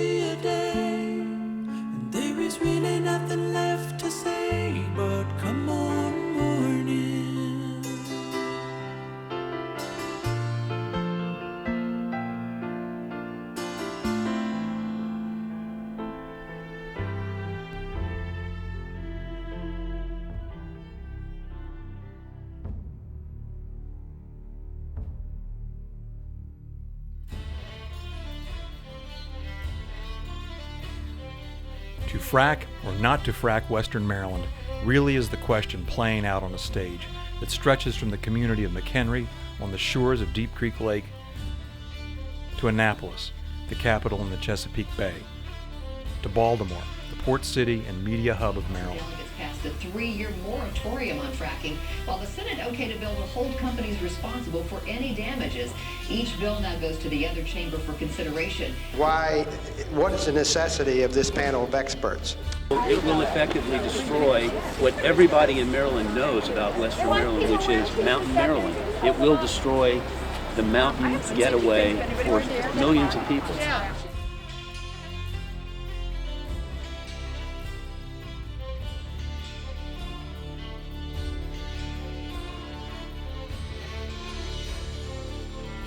be a day, and there is really nothing left to say but come on morning. To frack or not to frack Western Maryland really is the question playing out on a stage that stretches from the community of McHenry on the shores of Deep Creek Lake to Annapolis, the capital in the Chesapeake Bay, to Baltimore, the port city and media hub of Maryland. Passed a 3-year moratorium on fracking, while the Senate okayed a bill to hold companies responsible for any damages. Each bill now goes to the other chamber for consideration. What is the necessity of this panel of experts? It will effectively destroy what everybody in Maryland knows about Western Maryland, which is Mountain Maryland. It will destroy the mountain getaway for millions of people.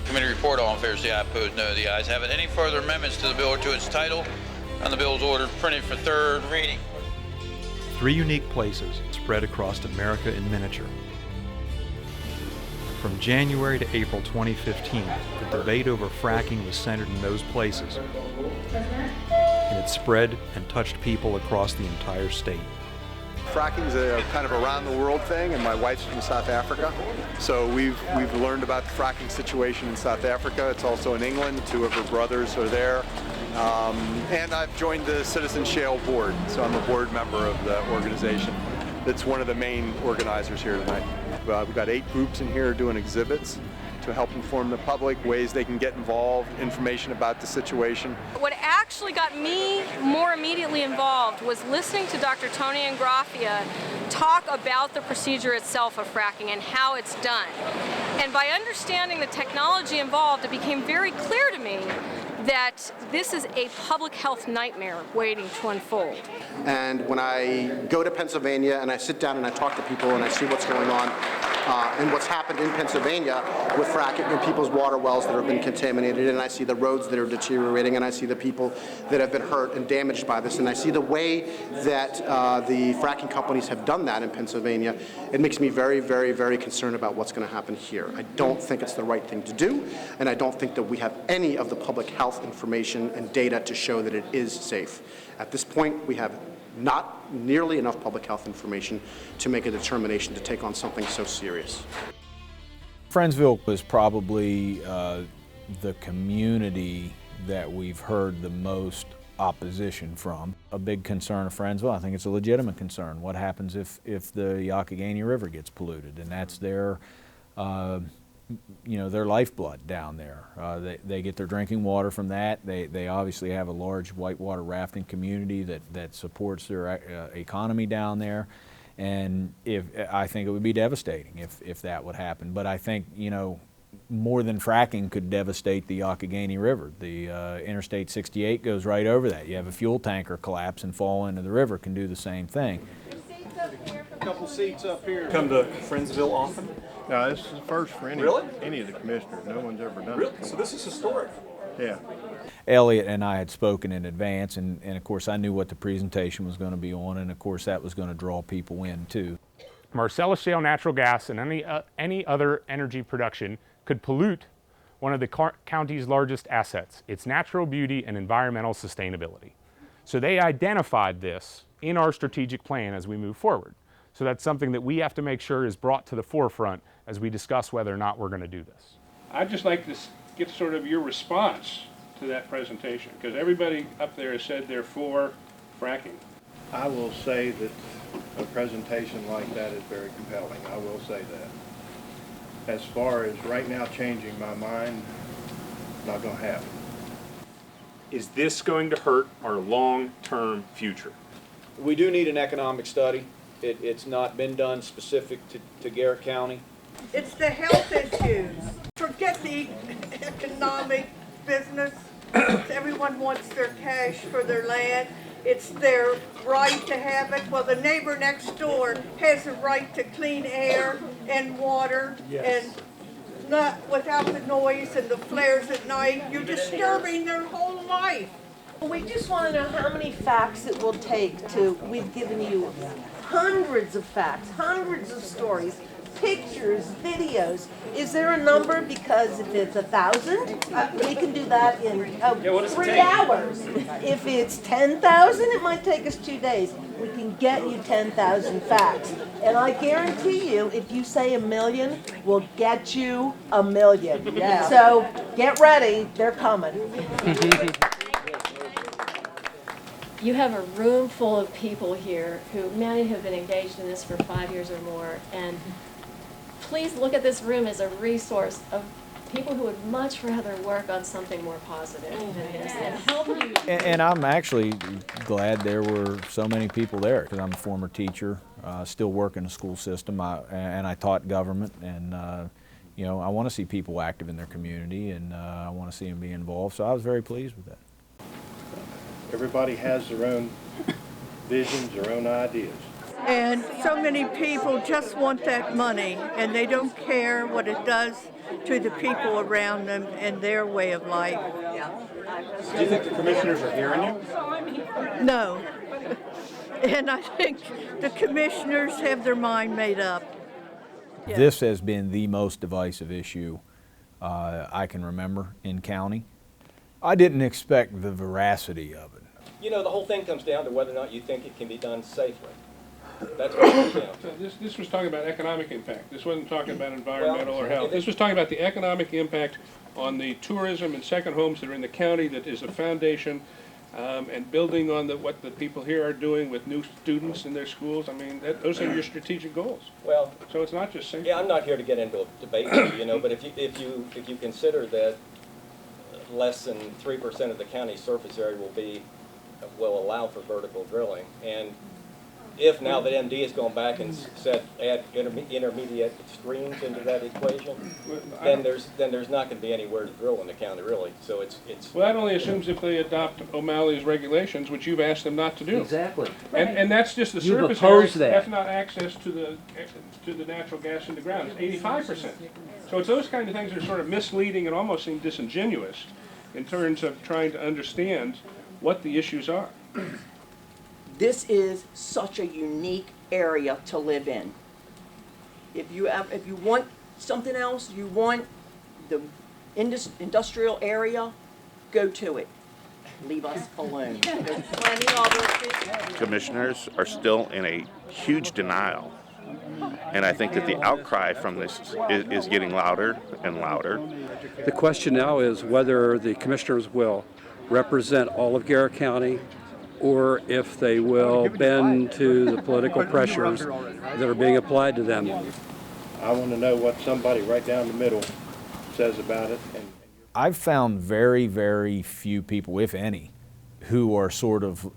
Committee report, all in favor say aye, opposed no. The ayes have it. Any further amendments to the bill or to its title? And the bill is ordered printed for third reading. 3 unique places spread across America in miniature. From January to April 2015, the debate over fracking was centered in those places, and it spread and touched people across the entire state. Fracking is a kind of around the world thing, and my wife's from South Africa. So we've learned about the fracking situation in South Africa. It's also in England. 2 of her brothers are there. And I've joined the Citizen Shale Board, so I'm a board member of the organization. That's one of the main organizers here tonight. We've got 8 groups in here doing exhibits to help inform the public, ways they can get involved, information about the situation. What actually got me more immediately involved was listening to Dr. Tony Ingraffia talk about the procedure itself of fracking and how it's done. And by understanding the technology involved, it became very clear to me that this is a public health nightmare waiting to unfold. And when I go to Pennsylvania and I sit down and I talk to people and I see what's going on and what's happened in Pennsylvania with fracking and people's water wells that have been contaminated, and I see the roads that are deteriorating, and I see the people that have been hurt and damaged by this, and I see the way that the fracking companies have done that in Pennsylvania, it makes me very, very, very concerned about what's going to happen here. I don't think it's the right thing to do, and I don't think that we have any of the public health information and data to show that it is safe. At this point, we have not nearly enough public health information to make a determination to take on something so serious. Friendsville was probably the community that we've heard the most opposition from. A big concern of Friendsville, I think it's a legitimate concern. What happens if the Youghiogheny River gets polluted? And that's their their lifeblood down there. They get their drinking water from that. They obviously have a large whitewater rafting community that supports their economy down there. And I think it would be devastating if that would happen. But I think, more than fracking could devastate the Youghiogheny River. The Interstate 68 goes right over that. You have a fuel tanker collapse and fall into the river, can do the same thing. A couple seats up here. Come to Friendsville often? No, this is the first for any of the commissioners. No one's ever done it. So this is historic. Yeah. Elliot and I had spoken in advance, and of course I knew what the presentation was going to be on, and of course that was going to draw people in too. Marcellus Shale natural gas and any other energy production could pollute one of the county's largest assets, its natural beauty and environmental sustainability. So they identified this in our strategic plan as we move forward. So that's something that we have to make sure is brought to the forefront as we discuss whether or not we're going to do this. I'd just like to get sort of your response to that presentation, because everybody up there has said they're for fracking. I will say that a presentation like that is very compelling. I will say that. As far as right now changing my mind, not going to happen. Is this going to hurt our long-term future? We do need an economic study. It's not been done specific to Garrett County. It's the health issues. Forget the economic business. Everyone wants their cash for their land. It's their right to have it. Well, the neighbor next door has a right to clean air and water and not without the noise and the flares at night. You're disturbing their whole life. We just want to know how many facts it will take to, we've given you hundreds of facts, hundreds of stories, pictures, videos. Is there a number? Because if it's 1,000, we can do that in 3 hours. If it's 10,000, it might take us 2 days. We can get you 10,000 facts. And I guarantee you, if you say 1 million, we'll get you 1 million. Yeah. So get ready, they're coming. You have a room full of people here who many have been engaged in this for 5 years or more, and please look at this room as a resource of people who would much rather work on something more positive than this and help you. And I'm actually glad there were so many people there, because I'm a former teacher, still work in the school system, and I taught government, and you know, I want to see people active in their community, and I want to see them be involved, so I was very pleased with that. Everybody has their own visions, their own ideas. And so many people just want that money, and they don't care what it does to the people around them and their way of life. Do you think the commissioners are hearing you? No. And I think the commissioners have their mind made up. Yeah. This has been the most divisive issue I can remember in county. I didn't expect the veracity of it. You know, the whole thing comes down to whether or not you think it can be done safely. That's what it comes down to. This was talking about economic impact. This wasn't talking about environmental or health. This was talking about the economic impact on the tourism and second homes that are in the county that is a foundation, and building on what the people here are doing with new students in their schools. I mean, those are your strategic goals. Well, so it's not just safety. Yeah, I'm not here to get into a debate with you, you know, but if you consider that less than 3% of the county's surface area will allow for vertical drilling, and if now that MD has gone back and said add intermediate streams into that equation, then there's not going to be anywhere to drill in the county really. So it's well, that only assumes if they adopt O'Malley's regulations, which you've asked them not to do. Exactly. And that's just the You've surface area. opposed that. That's not access to the natural gas in the ground. It's 85%. So it's those kind of things that are sort of misleading and almost seem disingenuous in terms of trying to understand what the issues are. This is such a unique area to live in. If you want something else, you want the industrial area, go to it. Leave us alone. There's plenty of other Commissioners are still in a huge denial. And I think that the outcry from this is getting louder and louder. The question now is whether the commissioners will represent all of Garrett County, or if they will bend to the political pressures that are being applied to them. I want to know what somebody right down the middle says about it. I've found very, very few people, if any, who are sort of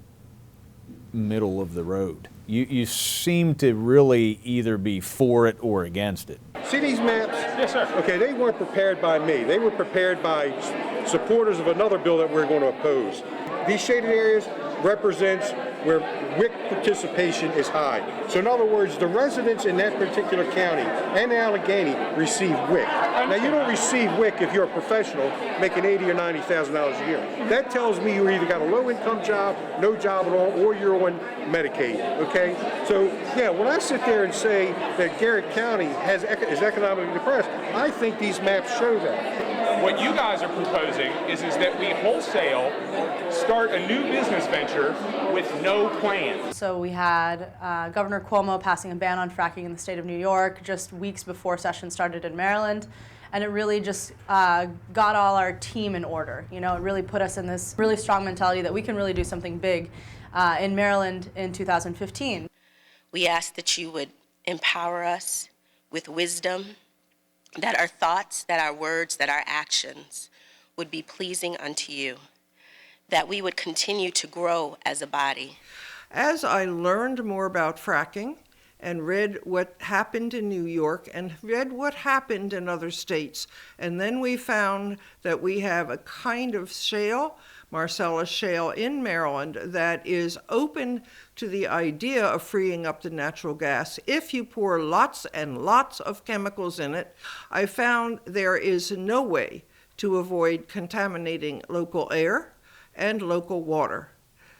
middle of the road. You seem to really either be for it or against it. See these maps? Yes, sir. Okay, they weren't prepared by me. They were prepared by supporters of another bill that we're going to oppose. These shaded areas represents where WIC participation is high. So in other words, the residents in that particular county and Allegheny receive WIC. Now you don't receive WIC if you're a professional making $80,000 or $90,000 a year. That tells me you either got a low-income job, no job at all, or you're on Medicaid. Okay. So yeah, when I sit there and say that Garrett County is economically depressed, I think these maps show that. What you guys are proposing is that we wholesale start a new business venture with no plan. So we had Governor Cuomo passing a ban on fracking in the state of New York just weeks before session started in Maryland. And it really just got all our team in order. You know, it really put us in this really strong mentality that we can really do something big in Maryland in 2015. We ask that you would empower us with wisdom, that our thoughts, that our words, that our actions would be pleasing unto you, that we would continue to grow as a body. As I learned more about fracking and read what happened in New York and read what happened in other states. And then we found that we have a kind of shale, Marcellus Shale in Maryland, that is open to the idea of freeing up the natural gas if you pour lots and lots of chemicals in it. I found there is no way to avoid contaminating local air and local water.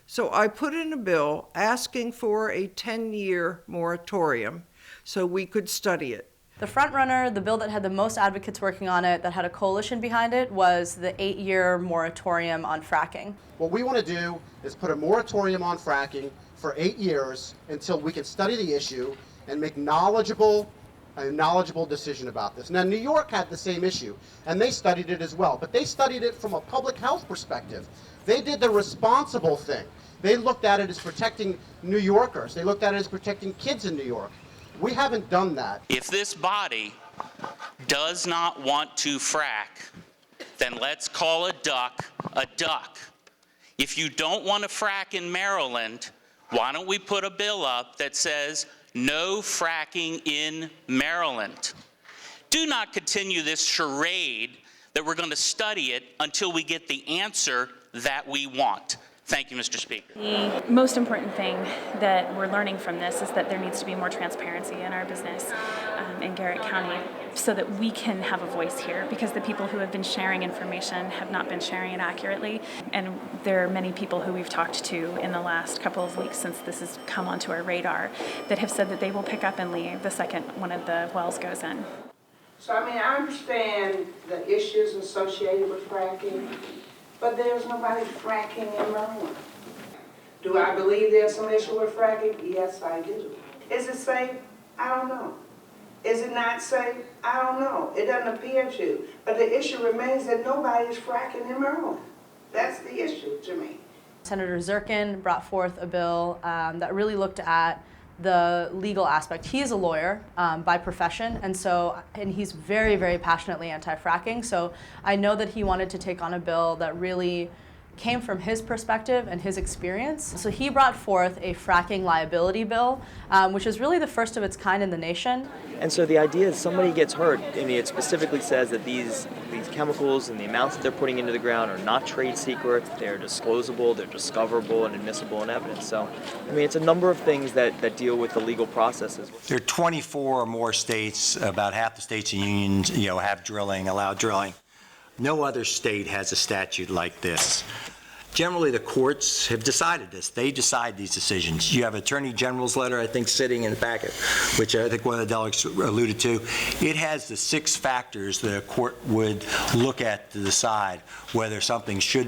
So I put in a bill asking for a 10-year moratorium so we could study it. The front runner, the bill that had the most advocates working on it, that had a coalition behind it, was the 8-year moratorium on fracking. What we want to do is put a moratorium on fracking for 8 years until we can study the issue and make a knowledgeable decision about this. Now, New York had the same issue, and they studied it as well, but they studied it from a public health perspective. They did the responsible thing. They looked at it as protecting New Yorkers. They looked at it as protecting kids in New York. We haven't done that. If this body does not want to frack, then let's call a duck a duck. If you don't want to frack in Maryland, why don't we put a bill up that says no fracking in Maryland? Do not continue this charade that we're going to study it until we get the answer that we want. Thank you, Mr. Speaker. The most important thing that we're learning from this is that there needs to be more transparency in our business in Garrett County so that we can have a voice here, because the people who have been sharing information have not been sharing it accurately. And there are many people who we've talked to in the last couple of weeks since this has come onto our radar that have said that they will pick up and leave the second one of the wells goes in. So, I mean, I understand the issues associated with fracking, but there's nobody fracking in Maryland. Do I believe there's some issue with fracking? Yes, I do. Is it safe? I don't know. Is it not safe? I don't know. It doesn't appear to. But the issue remains that nobody is fracking in Maryland. That's the issue to me. Senator Zirkin brought forth a bill that really looked at the legal aspect. He is a lawyer by profession, and he's very, very passionately anti-fracking. So I know that he wanted to take on a bill that really came from his perspective and his experience. So he brought forth a fracking liability bill, which is really the first of its kind in the nation. And so the idea is somebody gets hurt. I mean, it specifically says that these chemicals and the amounts that they're putting into the ground are not trade secrets, they're disclosable, they're discoverable and admissible in evidence. So, I mean, it's a number of things that deal with the legal processes. There are 24 or more states, about half the states and unions, have drilling, allow drilling. No other state has a statute like this. Generally, the courts have decided this. They decide these decisions. You have Attorney General's letter, I think, sitting in the packet, which I think one of the delegates alluded to. It has the 6 factors that a court would look at to decide whether something should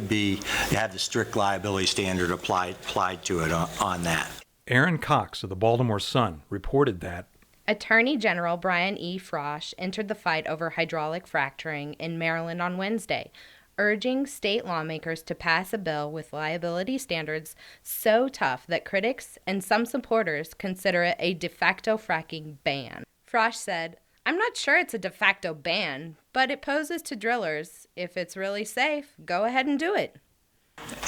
have the strict liability standard applied to it on that. Aaron Cox of the Baltimore Sun reported that Attorney General Brian E. Frosch entered the fight over hydraulic fracturing in Maryland on Wednesday, urging state lawmakers to pass a bill with liability standards so tough that critics and some supporters consider it a de facto fracking ban. Frosch said, "I'm not sure it's a de facto ban, but it poses to drillers, if it's really safe, go ahead and do it."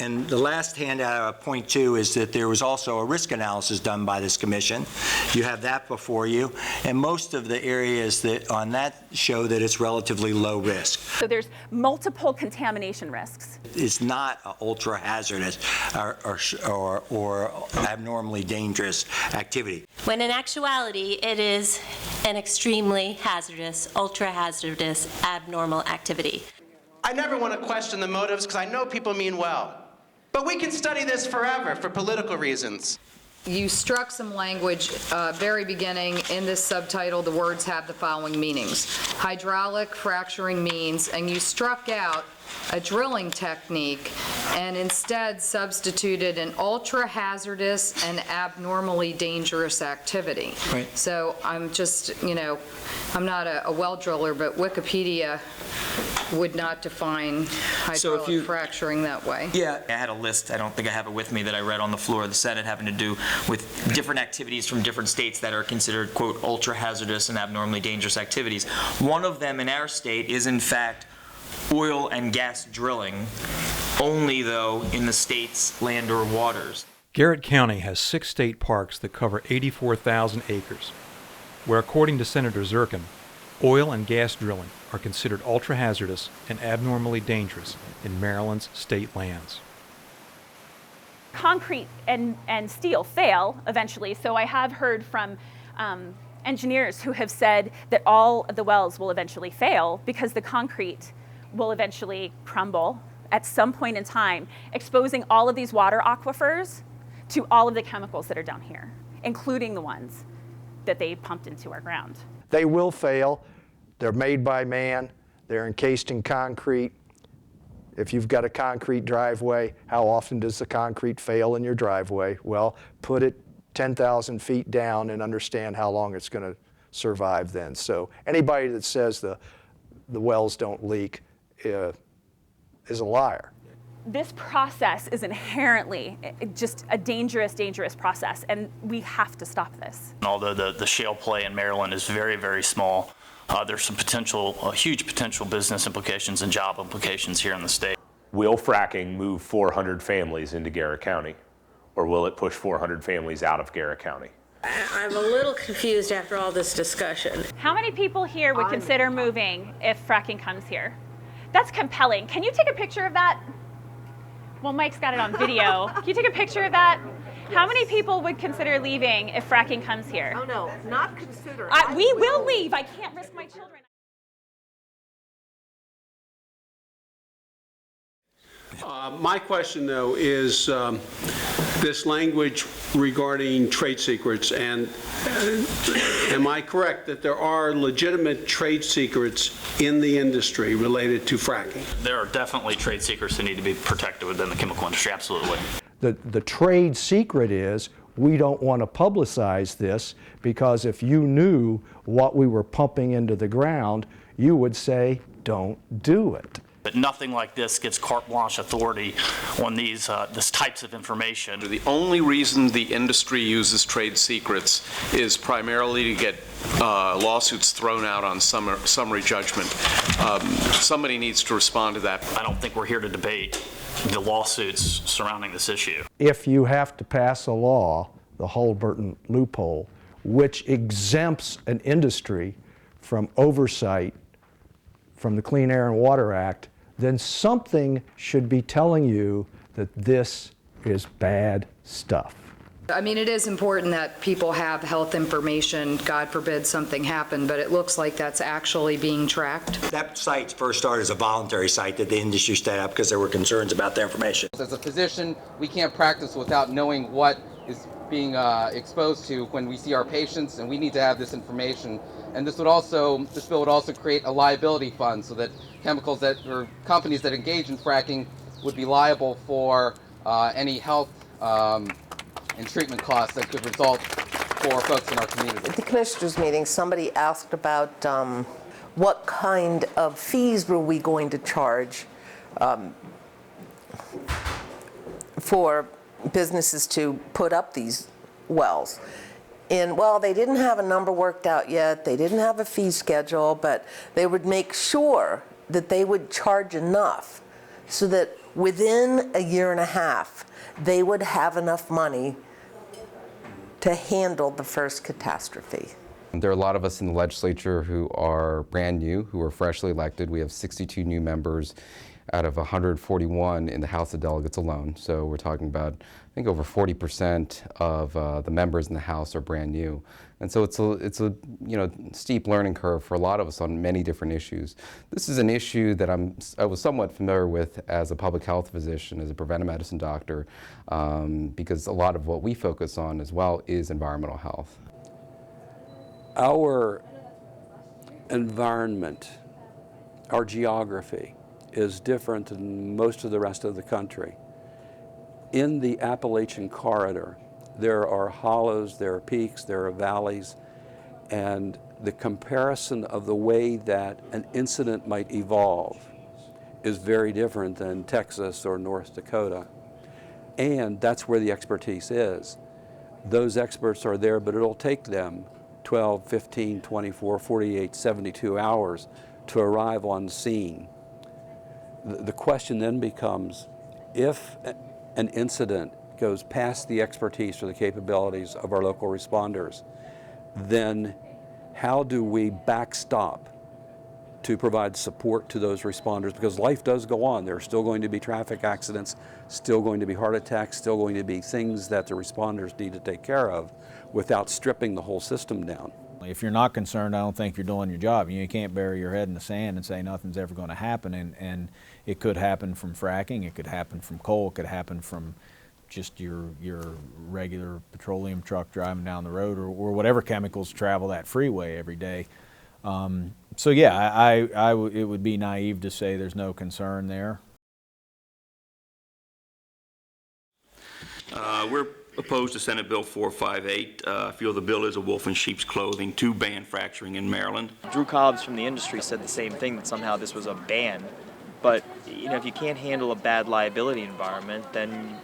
And the last handout I would point to is that there was also a risk analysis done by this commission. You have that before you, and most of the areas that on that show that it's relatively low risk. So there's multiple contamination risks. It's not ultra hazardous or abnormally dangerous activity. When in actuality, it is an extremely hazardous, ultra hazardous, abnormal activity. I never want to question the motives because I know people mean well. But we can study this forever for political reasons. You struck some language very beginning in this subtitle. The words have the following meanings: hydraulic fracturing means, and you struck out a drilling technique and instead substituted an ultra-hazardous and abnormally dangerous activity. Right. So I'm just, I'm not a well driller, but Wikipedia would not define hydraulic fracturing that way. Yeah, I had a list, I don't think I have it with me, that I read on the floor of the Senate having to do with different activities from different states that are considered, quote, ultra-hazardous and abnormally dangerous activities. One of them in our state is, in fact, oil and gas drilling, only, though, in the state's land or waters. Garrett County has 6 state parks that cover 84,000 acres, where according to Senator Zirkin, oil and gas drilling are considered ultra-hazardous and abnormally dangerous in Maryland's state lands. Concrete and steel fail eventually, so I have heard from engineers who have said that all of the wells will eventually fail because the concrete will eventually crumble at some point in time, exposing all of these water aquifers to all of the chemicals that are down here, including the ones that they pumped into our ground. They will fail. They're made by man. They're encased in concrete. If you've got a concrete driveway, how often does the concrete fail in your driveway? Well, put it 10,000 feet down and understand how long it's going to survive then. So anybody that says the wells don't leak is a liar. This process is inherently just a dangerous, dangerous process, and we have to stop this. Although the shale play in Maryland is very, very small, there's some huge potential business implications and job implications here in the state. Will fracking move 400 families into Garrett County, or will it push 400 families out of Garrett County? I'm a little confused after all this discussion. How many people here would consider moving if fracking comes here? That's compelling. Can you take a picture of that? Well, Mike's got it on video. Can you take a picture of that? Yes. How many people would consider leaving if fracking comes here? Oh, no, not consider. We will leave. I can't risk my children. My question, though, is this language regarding trade secrets. And am I correct that there are legitimate trade secrets in the industry related to fracking? There are definitely trade secrets that need to be protected within the chemical industry, absolutely. The trade secret is we don't want to publicize this because if you knew what we were pumping into the ground, you would say, don't do it. But nothing like this gives carte blanche authority on these types of information. The only reason the industry uses trade secrets is primarily to get lawsuits thrown out on summary judgment. Somebody needs to respond to that. I don't think we're here to debate the lawsuits surrounding this issue. If you have to pass a law, the Halliburton loophole, which exempts an industry from oversight from the Clean Air and Water Act, then something should be telling you that this is bad stuff. I mean, it is important that people have health information, God forbid something happened, but it looks like that's actually being tracked. That site first started as a voluntary site that the industry set up because there were concerns about the information. As a physician, we can't practice without knowing what is being exposed to when we see our patients, and we need to have this information. And this bill would also create a liability fund so that companies that engage in fracking would be liable for any health and treatment costs that could result for folks in our community. At the commissioners' meeting, somebody asked about what kind of fees were we going to charge for businesses to put up these wells. And well, they didn't have a number worked out yet, they didn't have a fee schedule, but they would make sure that they would charge enough so that within a year and a half, they would have enough money to handle the first catastrophe. There are a lot of us in the legislature who are brand new, who are freshly elected. We have 62 new members out of 141 in the House of Delegates alone. So we're talking about, I think, over 40% of the members in the House are brand new. And so it's a steep learning curve for a lot of us on many different issues. This is an issue that I was somewhat familiar with as a public health physician, as a preventive medicine doctor, because a lot of what we focus on as well is environmental health. Our environment, our geography, is different than most of the rest of the country. In the Appalachian corridor, there are hollows, there are peaks, there are valleys, and the comparison of the way that an incident might evolve is very different than Texas or North Dakota. And that's where the expertise is. Those experts are there, but it'll take them 12, 15, 24, 48, 72 hours to arrive on scene. The question then becomes, if an incident goes past the expertise or the capabilities of our local responders, then how do we backstop to provide support to those responders? Because life does go on. There are still going to be traffic accidents, still going to be heart attacks, still going to be things that the responders need to take care of without stripping the whole system down. If you're not concerned, I don't think you're doing your job. You can't bury your head in the sand and say nothing's ever going to happen. And it could happen from fracking, it could happen from coal, it could happen from just your regular petroleum truck driving down the road, or whatever chemicals travel that freeway every day. So yeah, it would be naive to say there's no concern there. We're opposed to Senate Bill 458. I feel the bill is a wolf in sheep's clothing to ban fracturing in Maryland. Drew Cobbs from the industry said the same thing, that somehow this was a ban. But if you can't handle a bad liability environment, then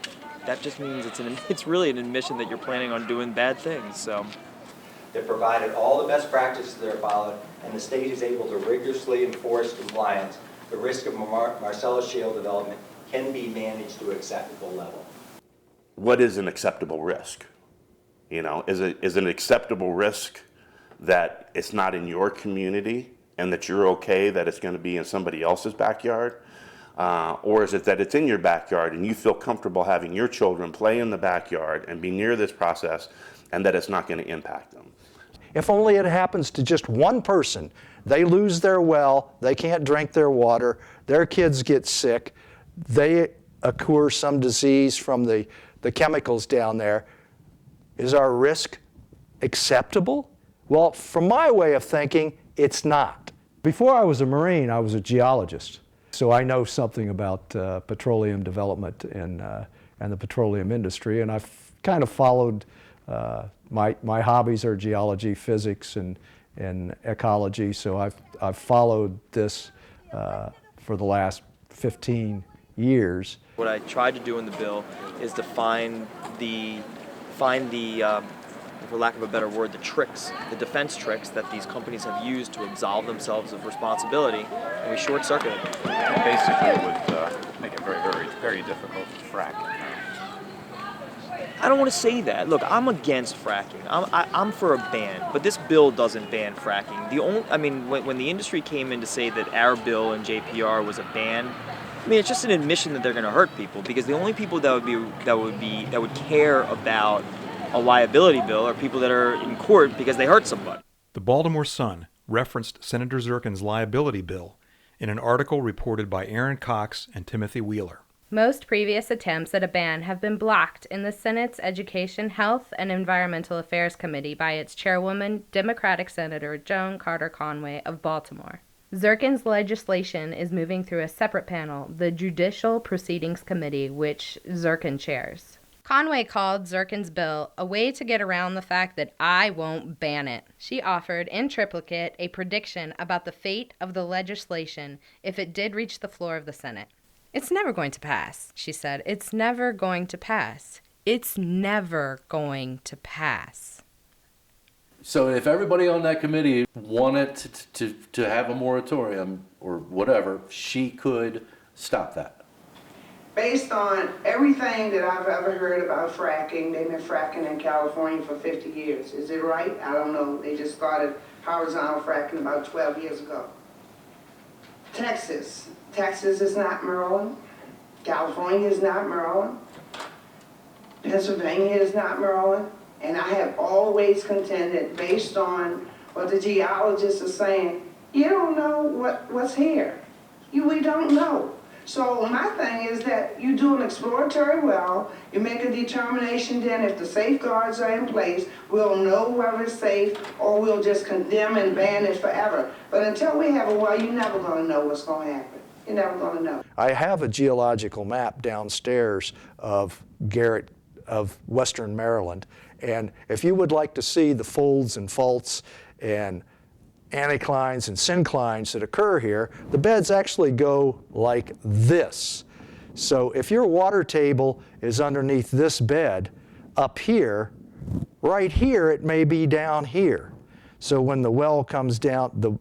that just means it's really an admission that you're planning on doing bad things. So That provided all the best practices that are followed, and the state is able to rigorously enforce compliance, the risk of Marcellus shale development can be managed to an acceptable level. What is an acceptable risk? Is it an acceptable risk that it's not in your community and that you're okay that it's going to be in somebody else's backyard? Or is it that it's in your backyard and you feel comfortable having your children play in the backyard and be near this process and that it's not going to impact them? If only it happens to just one person, they lose their well, they can't drink their water, their kids get sick, they occur some disease from the chemicals down there. Is our risk acceptable? Well, from my way of thinking, it's not. Before I was a Marine, I was a geologist. So I know something about petroleum development and the petroleum industry, and I've kind of followed, my hobbies are geology, physics, and ecology, so I've followed this for the last 15 years. what I tried to do in the bill is to find the for lack of a better word, the tricks, the defense tricks that these companies have used to absolve themselves of responsibility, and we short-circuited them. Basically, it would make it very, very, very difficult to frack. I don't want to say that. Look, I'm against fracking. I'm for a ban, but this bill doesn't ban fracking. When the industry came in to say that our bill in JPR was a ban, it's just an admission that they're going to hurt people, because the only people that would care about a liability bill are people that are in court because they hurt somebody. The Baltimore Sun referenced Senator Zirkin's liability bill in an article reported by Aaron Cox and Timothy Wheeler. Most previous attempts at a ban have been blocked in the Senate's Education, Health, and Environmental Affairs Committee by its chairwoman, Democratic Senator Joan Carter Conway of Baltimore. Zirkin's legislation is moving through a separate panel, the Judicial Proceedings Committee, which Zirkin chairs. Conway called Zirkin's bill a way to get around the fact that I won't ban it. She offered in triplicate a prediction about the fate of the legislation if it did reach the floor of the Senate. It's never going to pass, she said. It's never going to pass. It's never going to pass. So if everybody on that committee wanted to have a moratorium or whatever, she could stop that. Based on everything that I've ever heard about fracking, they've been fracking in California for 50 years. Is it right? I don't know. They just started horizontal fracking about 12 years ago. Texas is not Maryland. California is not Maryland. Pennsylvania is not Maryland. And I have always contended, based on what the geologists are saying, you don't know what's here. We don't know. So my thing is that you do an exploratory well, you make a determination then if the safeguards are in place, we'll know whether it's safe, or we'll just condemn and ban it forever. But until we have a well, you're never going to know what's going to happen. You're never going to know. I have a geological map downstairs of Western Maryland, and if you would like to see the folds and faults and anticlines and synclines that occur here, the beds actually go like this. So if your water table is underneath this bed up here, right here it may be down here. So when the well comes down, the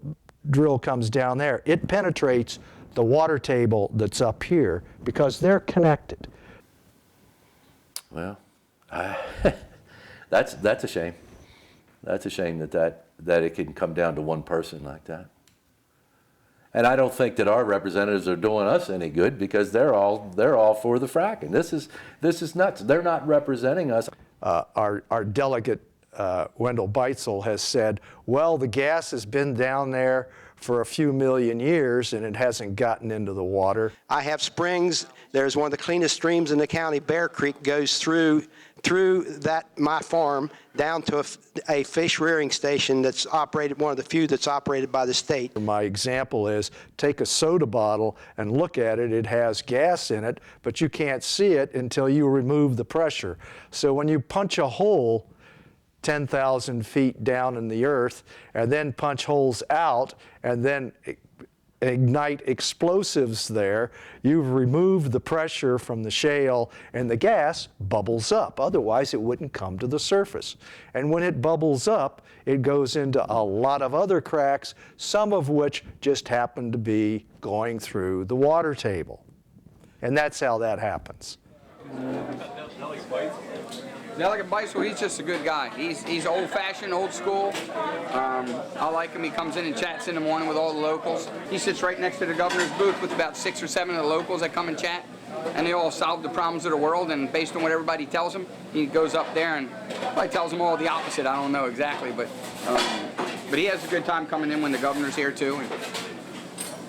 drill comes down there, it penetrates the water table that's up here because they're connected. Well, that's a shame. That's a shame that it can come down to one person like that. And I don't think that our representatives are doing us any good because they're all for the fracking. This is nuts. They're not representing us. Our delegate Wendell Beitzel has said, well, the gas has been down there for a few million years and it hasn't gotten into the water. I have springs. There's one of the cleanest streams in the county. Bear Creek goes through my farm down to a fish rearing station that's operated, one of the few that's operated by the state. My example is take a soda bottle and look at it. It has gas in it, but you can't see it until you remove the pressure. So when you punch a hole 10,000 feet down in the earth and then punch holes out and then ignite explosives there, you've removed the pressure from the shale and the gas bubbles up. Otherwise, it wouldn't come to the surface. And when it bubbles up, it goes into a lot of other cracks, some of which just happen to be going through the water table. And that's how that happens. Delegate Beitzel, he's just a good guy. He's old-fashioned, old school. I like him. He comes in and chats in the morning with all the locals. He sits right next to the governor's booth with about 6 or 7 of the locals that come and chat, and they all solve the problems of the world, and based on what everybody tells him, he goes up there and probably tells them all the opposite. I don't know exactly, but he has a good time coming in when the governor's here, too. And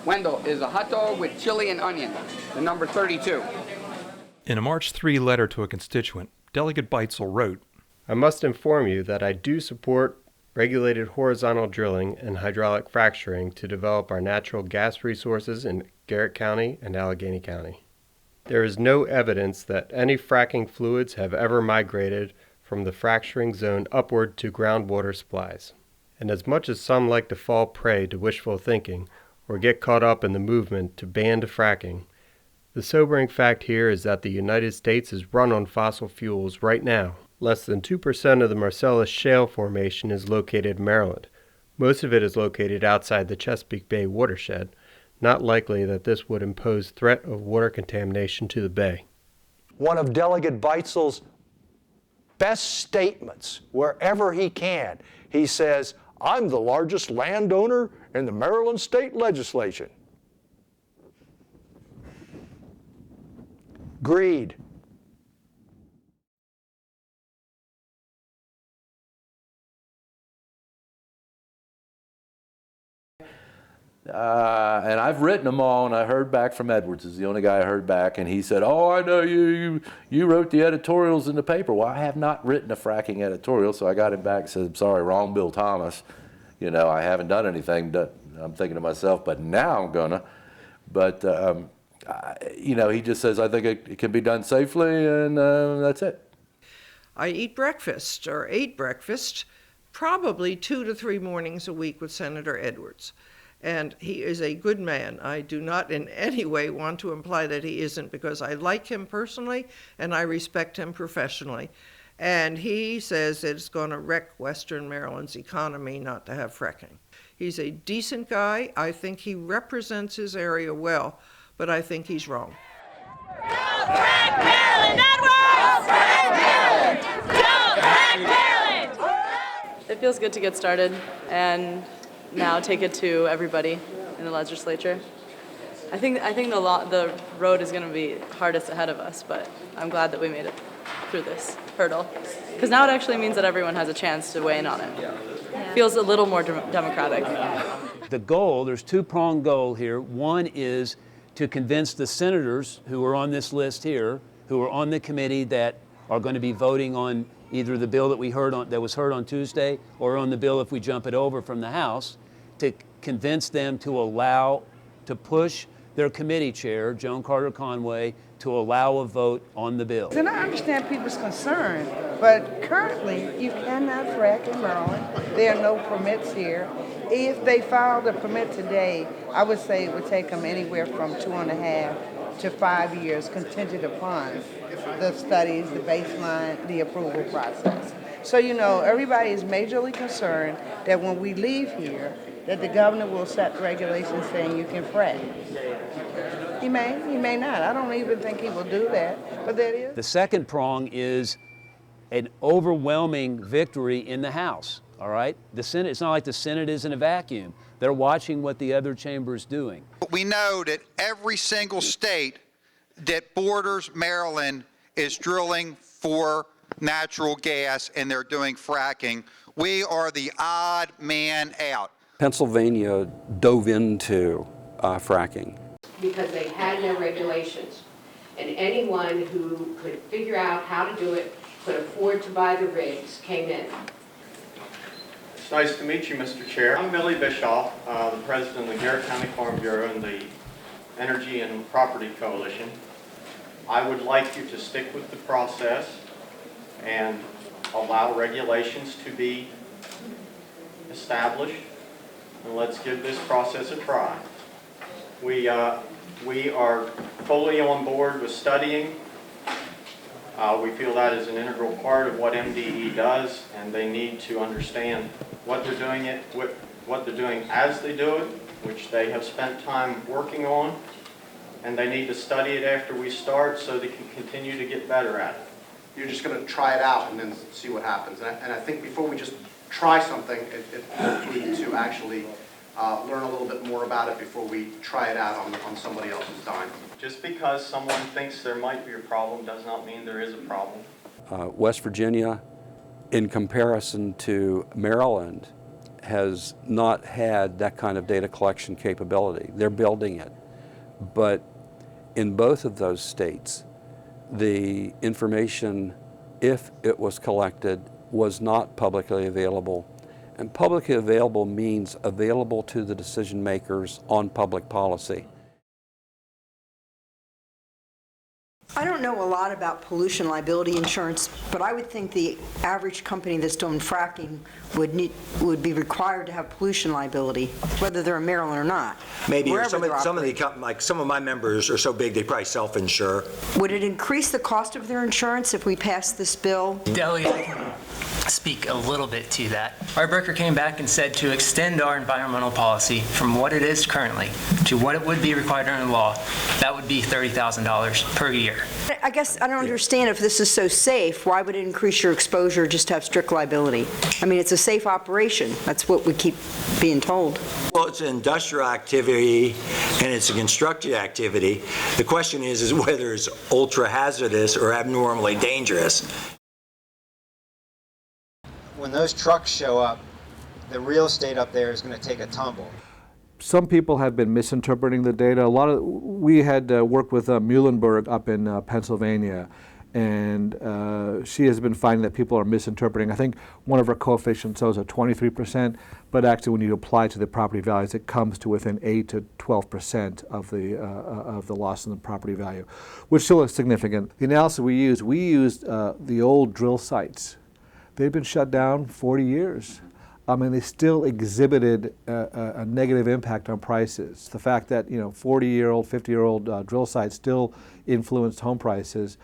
Wendell is a hot dog with chili and onion, the number 32. In a March 3 letter to a constituent, Delegate Beitzel wrote, I must inform you that I do support regulated horizontal drilling and hydraulic fracturing to develop our natural gas resources in Garrett County and Allegheny County. There is no evidence that any fracking fluids have ever migrated from the fracturing zone upward to groundwater supplies. And as much as some like to fall prey to wishful thinking or get caught up in the movement to ban fracking, the sobering fact here is that the United States is run on fossil fuels right now. Less than 2% of the Marcellus Shale formation is located in Maryland. Most of it is located outside the Chesapeake Bay watershed. Not likely that this would impose threat of water contamination to the bay. One of Delegate Beitzel's best statements, wherever he can, he says, I'm the largest landowner in the Maryland State Legislature. Greed. And I've written them all, and I heard back from Edwards. Is the only guy I heard back, and he said, "Oh, I know you wrote the editorials in the paper." Well, I have not written a fracking editorial, so I got him back and said, "I'm sorry, wrong Bill Thomas. You know, I haven't done anything." I'm thinking to myself, but now I'm gonna. But you know, he just says, "I think it can be done safely," and that's it. I eat breakfast, or ate breakfast, probably 2 to 3 mornings a week with Senator Edwards. And he is a good man. I do not in any way want to imply that he isn't, because I like him personally and I respect him professionally. And he says it's going to wreck Western Maryland's economy not to have fracking. He's a decent guy. I think he represents his area well, but I think he's wrong. Don't wreck Maryland, Edwards! Don't wreck Maryland! Don't wreck Maryland! It feels good to get started and now take it to everybody in the legislature. I think the road is going to be hardest ahead of us, but I'm glad that we made it through this hurdle, because now it actually means that everyone has a chance to weigh in on it. Feels a little more democratic. The goal, there's two-pronged goal here. One is to convince the senators who are on this list here, who are on the committee that are going to be voting on either the bill that was heard on Tuesday, or on the bill if we jump it over from the House, to convince them to push their committee chair, Joan Carter Conway, to allow a vote on the bill. And I understand people's concern, but currently you cannot frack in Maryland. There are no permits here. If they filed a permit today, I would say it would take them anywhere from 2.5 to 5 years, contingent upon the studies, the baseline, the approval process. So, you know, everybody is majorly concerned that when we leave here, that the governor will set regulations saying you can frack. He may not. I don't even think he will do that, but that is. The second prong is an overwhelming victory in the House, all right? The Senate, it's not like the Senate is in a vacuum. They're watching what the other chamber is doing. We know that every single state that borders Maryland is drilling for natural gas and they're doing fracking. We are the odd man out. Pennsylvania dove into fracking. Because they had no regulations. And anyone who could figure out how to do it, could afford to buy the rigs, came in. It's nice to meet you, Mr. Chair. I'm Millie Bischoff, the president of the Garrett County Farm Bureau and the Energy and Property Coalition. I would like you to stick with the process and allow regulations to be established, and let's give this process a try. We are fully on board with studying. We feel that is an integral part of what MDE does, and they need to understand what they're doing what they're doing as they do it, which they have spent time working on, and they need to study it after we start so they can continue to get better at it. You're just going to try it out and then see what happens. And I think before we just try something, we need to actually learn a little bit more about it before we try it out on somebody else's dime. Just because someone thinks there might be a problem does not mean there is a problem. West Virginia, in comparison to Maryland, has not had that kind of data collection capability. They're building it. But in both of those states, the information, if it was collected, was not publicly available. And publicly available means available to the decision makers on public policy. I don't know a lot about pollution liability insurance, but I would think the average company that's doing fracking would be required to have pollution liability, whether they're in Maryland or not. Maybe some of my members are so big they probably self-insure. Would it increase the cost of their insurance if we passed this bill? Delia, I can speak a little bit to that. Our broker came back and said to extend our environmental policy from what it is currently to what it would be required under law, that would be $30,000 per year. I guess I don't understand, if this is so safe, why would it increase your exposure just to have strict liability? I mean, it's a safe operation. That's what we keep being told. Well, it's an industrial activity and it's a construction activity. The question is whether it's ultra hazardous or abnormally dangerous. When those trucks show up, the real estate up there is going to take a tumble. Some people have been misinterpreting the data. We had worked with Muhlenberg up in Pennsylvania, and she has been finding that people are misinterpreting. I think one of her coefficients shows a 23%, but actually when you apply to the property values, it comes to within 8 to 12% of the loss in the property value, which still is significant. The analysis we used the old drill sites. They've been shut down 40 years. I mean, they still exhibited a negative impact on prices. The fact that 40-year-old, 50-year-old drill sites still influenced home prices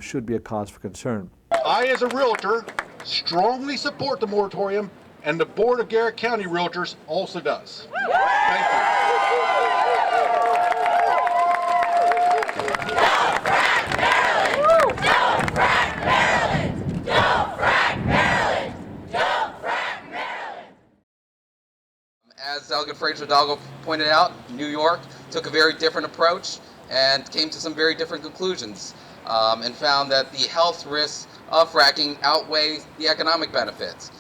should be a cause for concern. I, as a realtor, strongly support the moratorium, and the Board of Garrett County Realtors also does. Thank you. As Delegate Fraser-Hidalgo pointed out, New York took a very different approach and came to some very different conclusions and found that the health risks of fracking outweigh the economic benefits.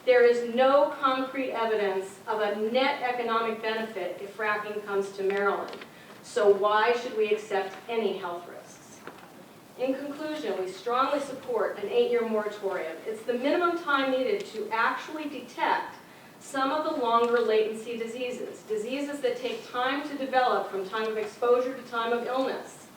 There is no concrete evidence of a net economic benefit if fracking comes to Maryland. So why should we accept any health risks? In conclusion, we strongly support an 8-year moratorium. It's the minimum time needed to actually detect some of the longer latency diseases that take time to develop from time of exposure to time of illness.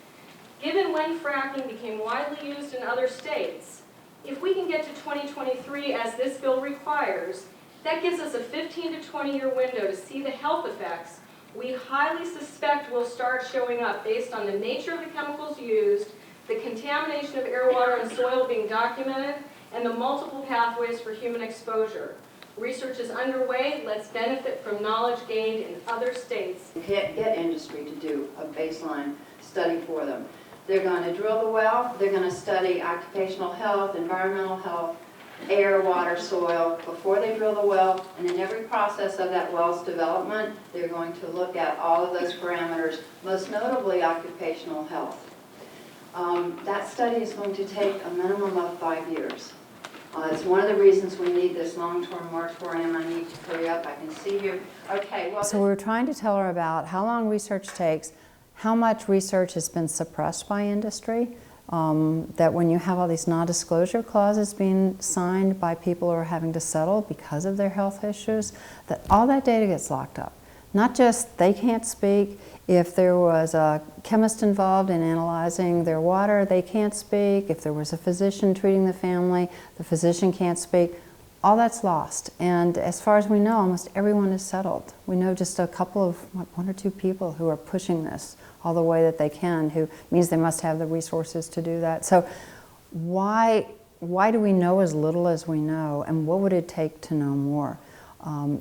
Given when fracking became widely used in other states, if we can get to 2023 as this bill requires, that gives us a 15 to 20-year window to see the health effects we highly suspect will start showing up based on the nature of the chemicals used, the contamination of air, water, and soil being documented, and the multiple pathways for human exposure. Research is underway. Let's benefit from knowledge gained in other states. Get industry to do a baseline study for them. They're going to drill the well. They're going to study occupational health, environmental health, air, water, soil before they drill the well. And in every process of that well's development, they're going to look at all of those parameters, most notably occupational health. That study is going to take a minimum of 5 years. It's one of the reasons we need this long-term moratorium. I need to hurry up. I can see you. Okay, well. So we were trying to tell her about how long research takes, how much research has been suppressed by industry, that when you have all these non-disclosure clauses being signed by people who are having to settle because of their health issues, that all that data gets locked up. Not just they can't speak. If there was a chemist involved in analyzing their water, they can't speak. If there was a physician treating the family, the physician can't speak. All that's lost. And as far as we know, almost everyone is settled. We know just a couple of, one or two people who are pushing this all the way that they can, who means they must have the resources to do that. So why do we know as little as we know, and what would it take to know more?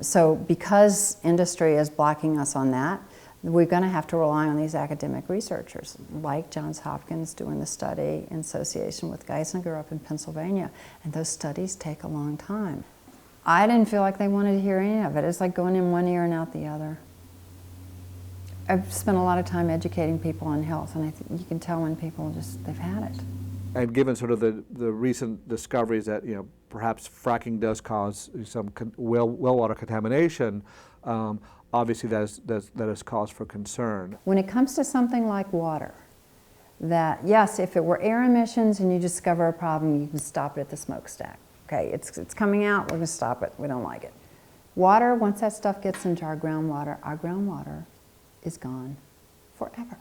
So because industry is blocking us on that, we're going to have to rely on these academic researchers, like Johns Hopkins doing the study in association with Geisinger up in Pennsylvania. And those studies take a long time. I didn't feel like they wanted to hear any of it. It's like going in one ear and out the other. I've spent a lot of time educating people on health, and you can tell when people just, they've had it. And given sort of the recent discoveries that, perhaps fracking does cause some well water contamination, obviously that is cause for concern. When it comes to something like water, that yes, if it were air emissions and you discover a problem, you can stop it at the smokestack. Okay, it's coming out, we're going to stop it, we don't like it. Water, once that stuff gets into our groundwater is gone forever.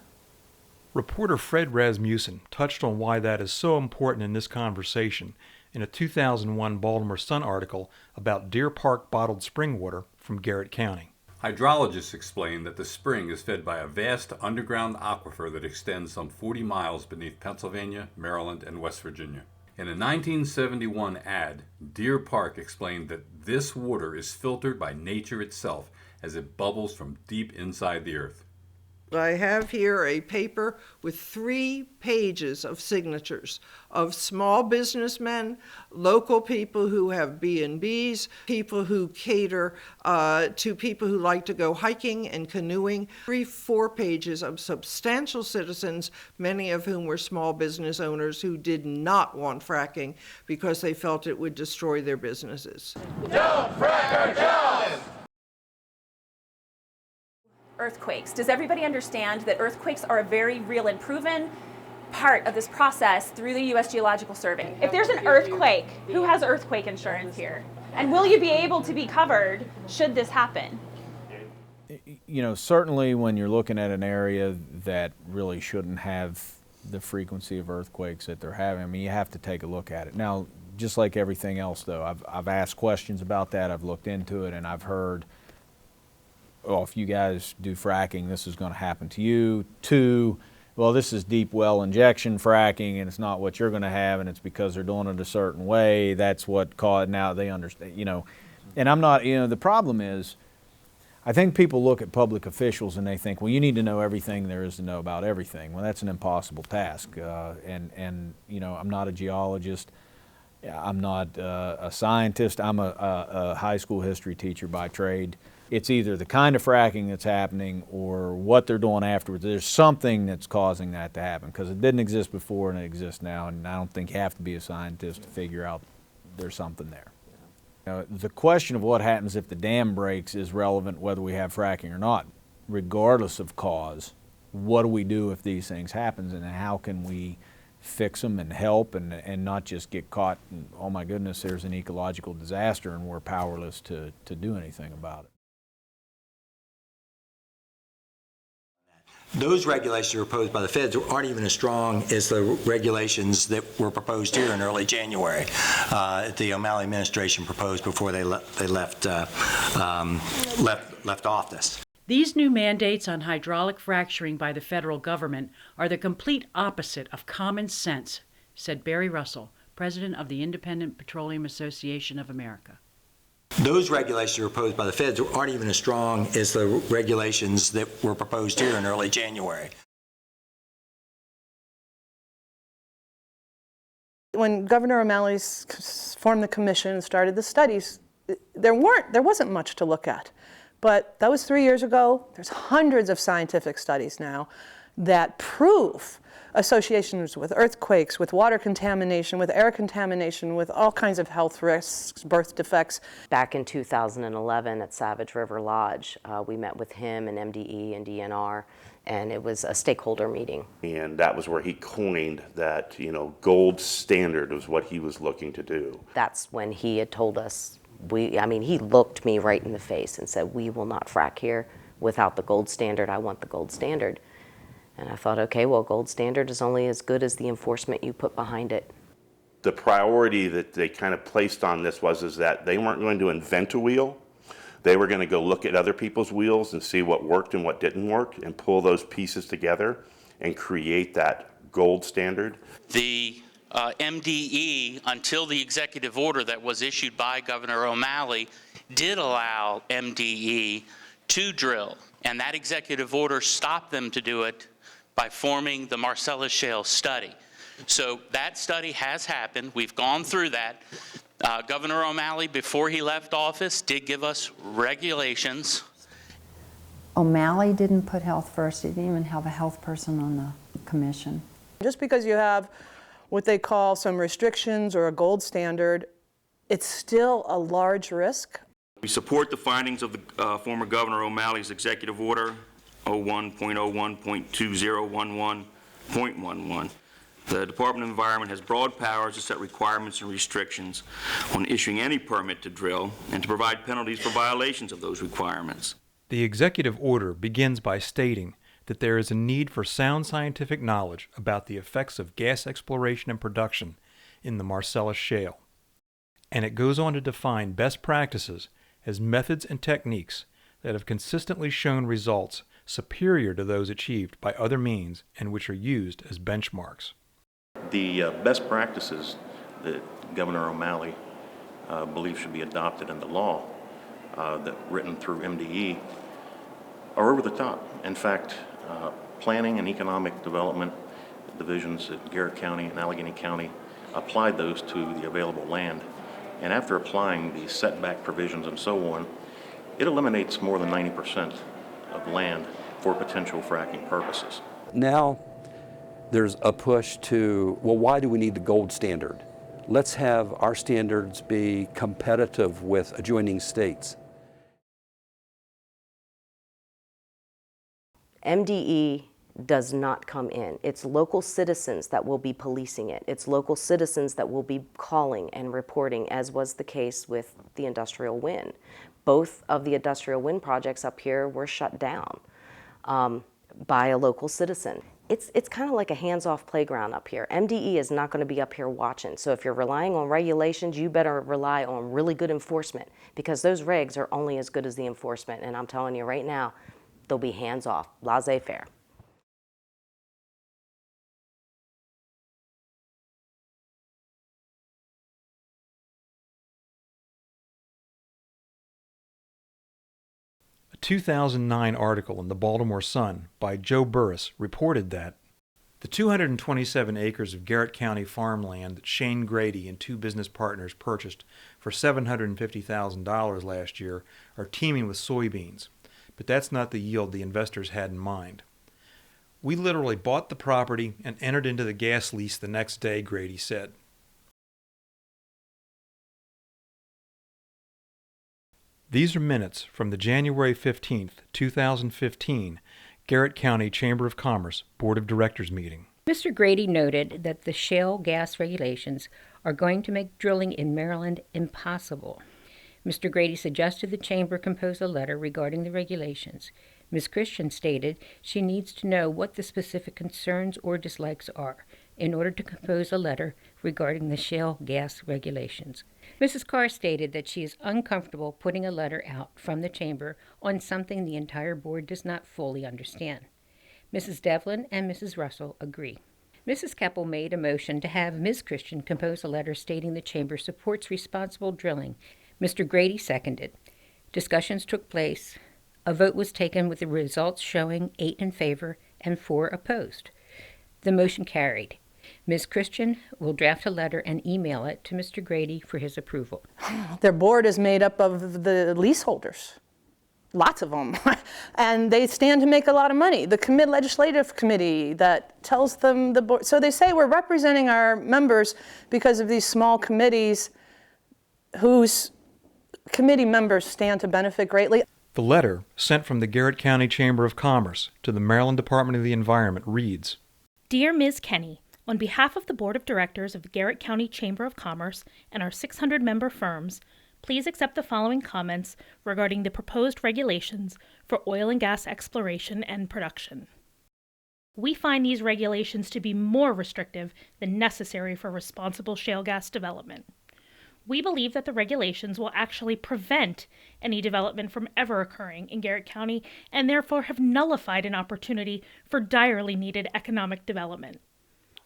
Reporter Fred Rasmussen touched on why that is so important in this conversation in a 2001 Baltimore Sun article about Deer Park bottled spring water from Garrett County. Hydrologists explain that the spring is fed by a vast underground aquifer that extends some 40 miles beneath Pennsylvania, Maryland, and West Virginia. In a 1971 ad, Deer Park explained that this water is filtered by nature itself as it bubbles from deep inside the earth. I have here a paper with 3 pages of signatures of small businessmen, local people who have B&Bs, people who cater to people who like to go hiking and canoeing. 3-4 pages of substantial citizens, many of whom were small business owners who did not want fracking because they felt it would destroy their businesses. Don't frack our jobs! Earthquakes. Does everybody understand that earthquakes are a very real and proven part of this process through the U.S. Geological Survey? If there's an earthquake, who has earthquake insurance here? And will you be able to be covered should this happen? Certainly when you're looking at an area that really shouldn't have the frequency of earthquakes that they're having, you have to take a look at it. Now, just like everything else though, I've asked questions about that, I've looked into it, and I've heard, if you guys do fracking, this is going to happen to you. 2, well, this is deep well injection fracking, and it's not what you're going to have, and it's because they're doing it a certain way. That's what caused, now they understand, And I'm not, the problem is, I think people look at public officials and they think, well, you need to know everything there is to know about everything. Well, that's an impossible task. I'm not a geologist. I'm not a scientist. I'm a high school history teacher by trade. It's either the kind of fracking that's happening or what they're doing afterwards. There's something that's causing that to happen because it didn't exist before and it exists now, and I don't think you have to be a scientist to figure out there's something there. The question of what happens if the dam breaks is relevant whether we have fracking or not. Regardless of cause, what do we do if these things happen, and how can we fix them and help and not just get caught and, oh my goodness, there's an ecological disaster and we're powerless to do anything about it. Those regulations proposed by the feds aren't even as strong as the regulations that were proposed here in early January. The O'Malley administration proposed before they left office. These new mandates on hydraulic fracturing by the federal government are the complete opposite of common sense, said Barry Russell, president of the Independent Petroleum Association of America. Those regulations that were proposed by the feds aren't even as strong as the regulations that were proposed here in early January. When Governor O'Malley formed the commission and started the studies, there wasn't much to look at. But that was 3 years ago. There's hundreds of scientific studies now that prove associations with earthquakes, with water contamination, with air contamination, with all kinds of health risks, birth defects. Back in 2011 at Savage River Lodge, we met with him and MDE and DNR, and it was a stakeholder meeting. And that was where he coined that, gold standard was what he was looking to do. That's when he had told us, he looked me right in the face and said, we will not frack here without the gold standard. I want the gold standard. And I thought, okay, well, gold standard is only as good as the enforcement you put behind it. The priority that they kind of placed on this was that they weren't going to invent a wheel. They were going to go look at other people's wheels and see what worked and what didn't work and pull those pieces together and create that gold standard. The MDE, until the executive order that was issued by Governor O'Malley, did allow MDE to drill. And that executive order stopped them to do it by forming the Marcellus Shale study. So that study has happened. We've gone through that. Governor O'Malley, before he left office, did give us regulations. O'Malley didn't put health first. He didn't even have a health person on the commission. Just because you have what they call some restrictions or a gold standard, it's still a large risk. We support the findings of the former Governor O'Malley's executive order 01.01.2011.11. The Department of Environment has broad powers to set requirements and restrictions on issuing any permit to drill and to provide penalties for violations of those requirements. The executive order begins by stating that there is a need for sound scientific knowledge about the effects of gas exploration and production in the Marcellus Shale. And it goes on to define best practices as methods and techniques that have consistently shown results superior to those achieved by other means and which are used as benchmarks. The best practices that Governor O'Malley believes should be adopted into law, that written through MDE, are over the top. In fact, planning and economic development divisions at Garrett County and Allegheny County applied those to the available land. And after applying the setback provisions and so on, it eliminates more than 90% of land for potential fracking purposes. Now there's a push to, well, why do we need the gold standard? Let's have our standards be competitive with adjoining states. MDE does not come in. It's local citizens that will be policing it. It's local citizens that will be calling and reporting, as was the case with the industrial wind. Both of the industrial wind projects up here were shut down by a local citizen. It's kind of like a hands-off playground up here. MDE is not going to be up here watching. So if you're relying on regulations, you better rely on really good enforcement, because those regs are only as good as the enforcement. And I'm telling you right now, they'll be hands-off, laissez-faire. A 2009 article in the Baltimore Sun by Joe Burris reported that the 227 acres of Garrett County farmland that Shane Grady and two business partners purchased for $750,000 last year are teeming with soybeans. But that's not the yield the investors had in mind. We literally bought the property and entered into the gas lease the next day, Grady said. These are minutes from the January 15, 2015, Garrett County Chamber of Commerce Board of Directors meeting. Mr. Grady noted that the shale gas regulations are going to make drilling in Maryland impossible. Mr. Grady suggested the Chamber compose a letter regarding the regulations. Ms. Christian stated she needs to know what the specific concerns or dislikes are in order to compose a letter regarding the shale gas regulations. Mrs. Carr stated that she is uncomfortable putting a letter out from the Chamber on something the entire board does not fully understand. Mrs. Devlin and Mrs. Russell agree. Mrs. Keppel made a motion to have Ms. Christian compose a letter stating the Chamber supports responsible drilling, Mr. Grady seconded. Discussions took place. A vote was taken with the results showing 8 in favor and 4 opposed. The motion carried. Ms. Christian will draft a letter and email it to Mr. Grady for his approval. Their board is made up of the leaseholders, lots of them, and they stand to make a lot of money. The legislative committee that tells them the board, so they say we're representing our members because of these small committees whose committee members stand to benefit greatly. The letter, sent from the Garrett County Chamber of Commerce to the Maryland Department of the Environment, reads, Dear Ms. Kenny, on behalf of the Board of Directors of the Garrett County Chamber of Commerce and our 600-member firms, please accept the following comments regarding the proposed regulations for oil and gas exploration and production. We find these regulations to be more restrictive than necessary for responsible shale gas development. We believe that the regulations will actually prevent any development from ever occurring in Garrett County and therefore have nullified an opportunity for direly needed economic development.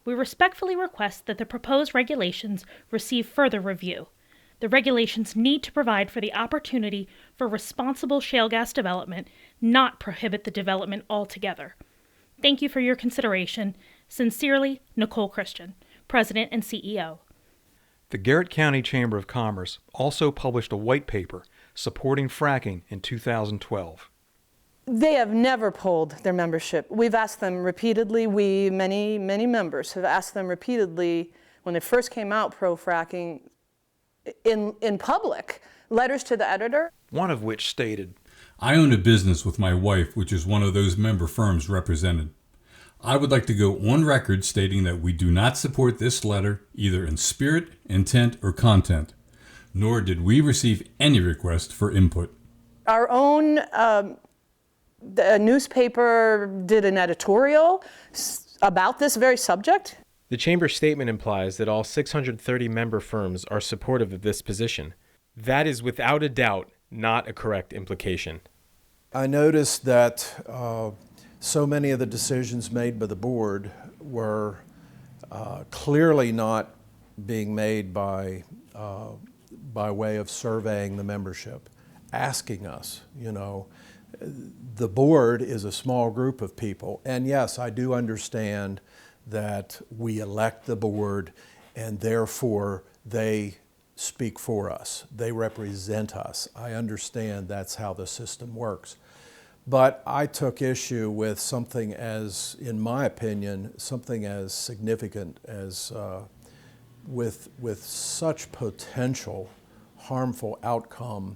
We respectfully request that the proposed regulations receive further review. The regulations need to provide for the opportunity for responsible shale gas development, not prohibit the development altogether. Thank you for your consideration. Sincerely, Nicole Christian, President and CEO. The Garrett County Chamber of Commerce also published a white paper supporting fracking in 2012. They have never polled their membership. We've asked them repeatedly, many members have asked them repeatedly when they first came out pro-fracking in public, letters to the editor. One of which stated, I own a business with my wife, which is one of those member firms represented. I would like to go on record stating that we do not support this letter either in spirit, intent, or content, nor did we receive any request for input. Our own the newspaper did an editorial about this very subject. The Chamber's statement implies that all 630 member firms are supportive of this position. That is without a doubt not a correct implication. I noticed that so many of the decisions made by the board were clearly not being made by way of surveying the membership, asking us, the board is a small group of people, and yes, I do understand that we elect the board and therefore they speak for us. They represent us. I understand that's how the system works. But I took issue with something as, in my opinion, something as significant as with such potential harmful outcome,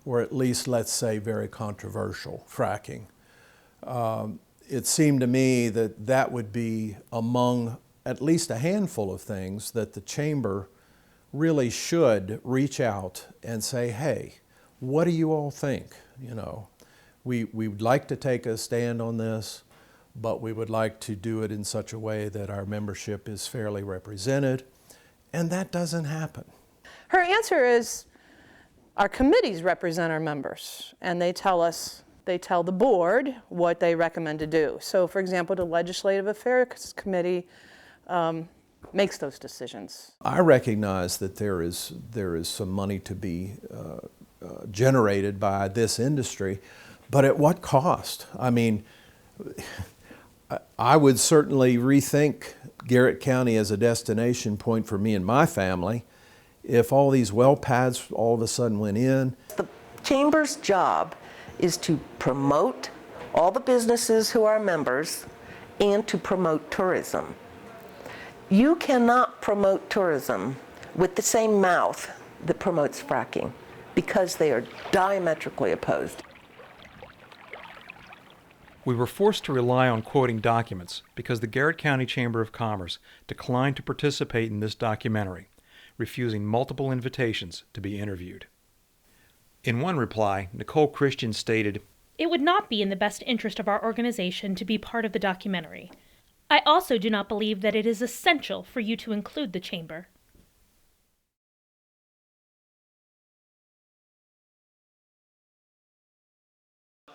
or at least, let's say, very controversial, fracking. It seemed to me that that would be among at least a handful of things that the Chamber really should reach out and say, hey, what do you all think? We would like to take a stand on this, but we would like to do it in such a way that our membership is fairly represented, and that doesn't happen. Her answer is, our committees represent our members, and they tell the board what they recommend to do. So, for example, the Legislative Affairs Committee makes those decisions. I recognize that there is some money to be generated by this industry, but at what cost? I mean, I would certainly rethink Garrett County as a destination point for me and my family if all these well pads all of a sudden went in. The Chamber's job is to promote all the businesses who are members and to promote tourism. You cannot promote tourism with the same mouth that promotes fracking because they are diametrically opposed. We were forced to rely on quoting documents because the Garrett County Chamber of Commerce declined to participate in this documentary, refusing multiple invitations to be interviewed. In one reply, Nicole Christian stated, It would not be in the best interest of our organization to be part of the documentary. I also do not believe that it is essential for you to include the Chamber.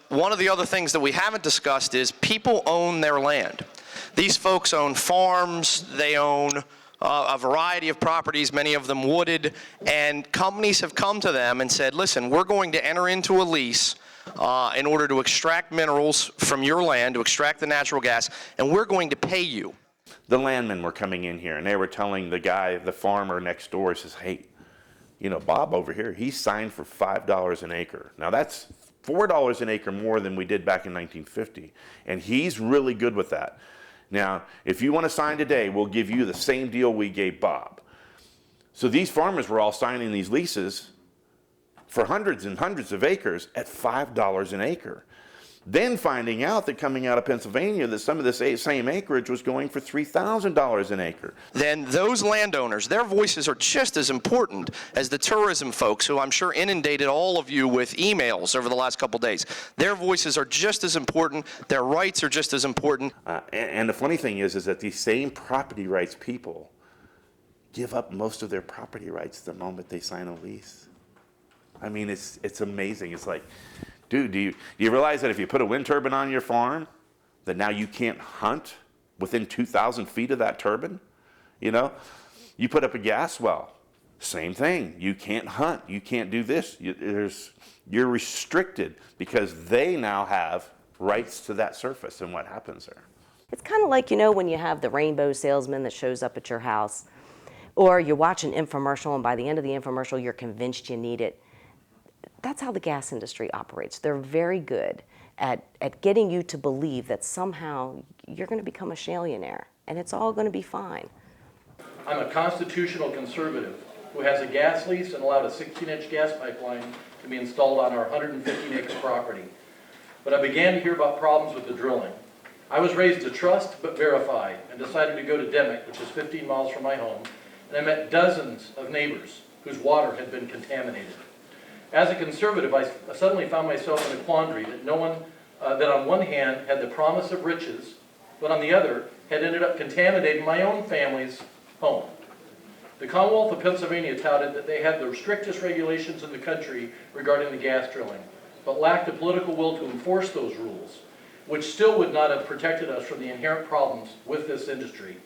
One of the other things that we haven't discussed is people own their land. These folks own farms, they own a variety of properties, many of them wooded, and companies have come to them and said, listen, we're going to enter into a lease in order to extract minerals from your land, to extract the natural gas, and we're going to pay you. The landmen were coming in here and they were telling the guy, the farmer next door, says, hey, you know, Bob over here, he signed for $5 an acre. Now that's $4 an acre more than we did back in 1950. And he's really good with that. Now, if you want to sign today, we'll give you the same deal we gave Bob. So these farmers were all signing these leases for hundreds and hundreds of acres at $5 an acre. Then finding out that coming out of Pennsylvania that some of this same acreage was going for $3,000 an acre. Then those landowners, their voices are just as important as the tourism folks who I'm sure inundated all of you with emails over the last couple days. Their voices are just as important. Their rights are just as important. And the funny thing is that these same property rights people give up most of their property rights the moment they sign a lease. I mean, it's amazing. It's like, dude, do you realize that if you put a wind turbine on your farm, that now you can't hunt within 2,000 feet of that turbine? You know, you put up a gas well, same thing. You can't hunt. You can't do this. You're restricted because they now have rights to that surface and what happens there. It's kind of like, you know, when you have the rainbow salesman that shows up at your house, or you watch an infomercial and by the end of the infomercial you're convinced you need it. That's how the gas industry operates. They're very good at getting you to believe that somehow you're going to become a shaleionaire and it's all going to be fine. I'm a constitutional conservative who has a gas lease and allowed a 16-inch gas pipeline to be installed on our 115-acre property. But I began to hear about problems with the drilling. I was raised to trust but verify and decided to go to Demick, which is 15 miles from my home, and I met dozens of neighbors whose water had been contaminated. As a conservative, I suddenly found myself in a quandary that that on one hand had the promise of riches, but on the other had ended up contaminating my own family's home. The Commonwealth of Pennsylvania touted that they had the strictest regulations in the country regarding the gas drilling, but lacked the political will to enforce those rules, which still would not have protected us from the inherent problems with this industry.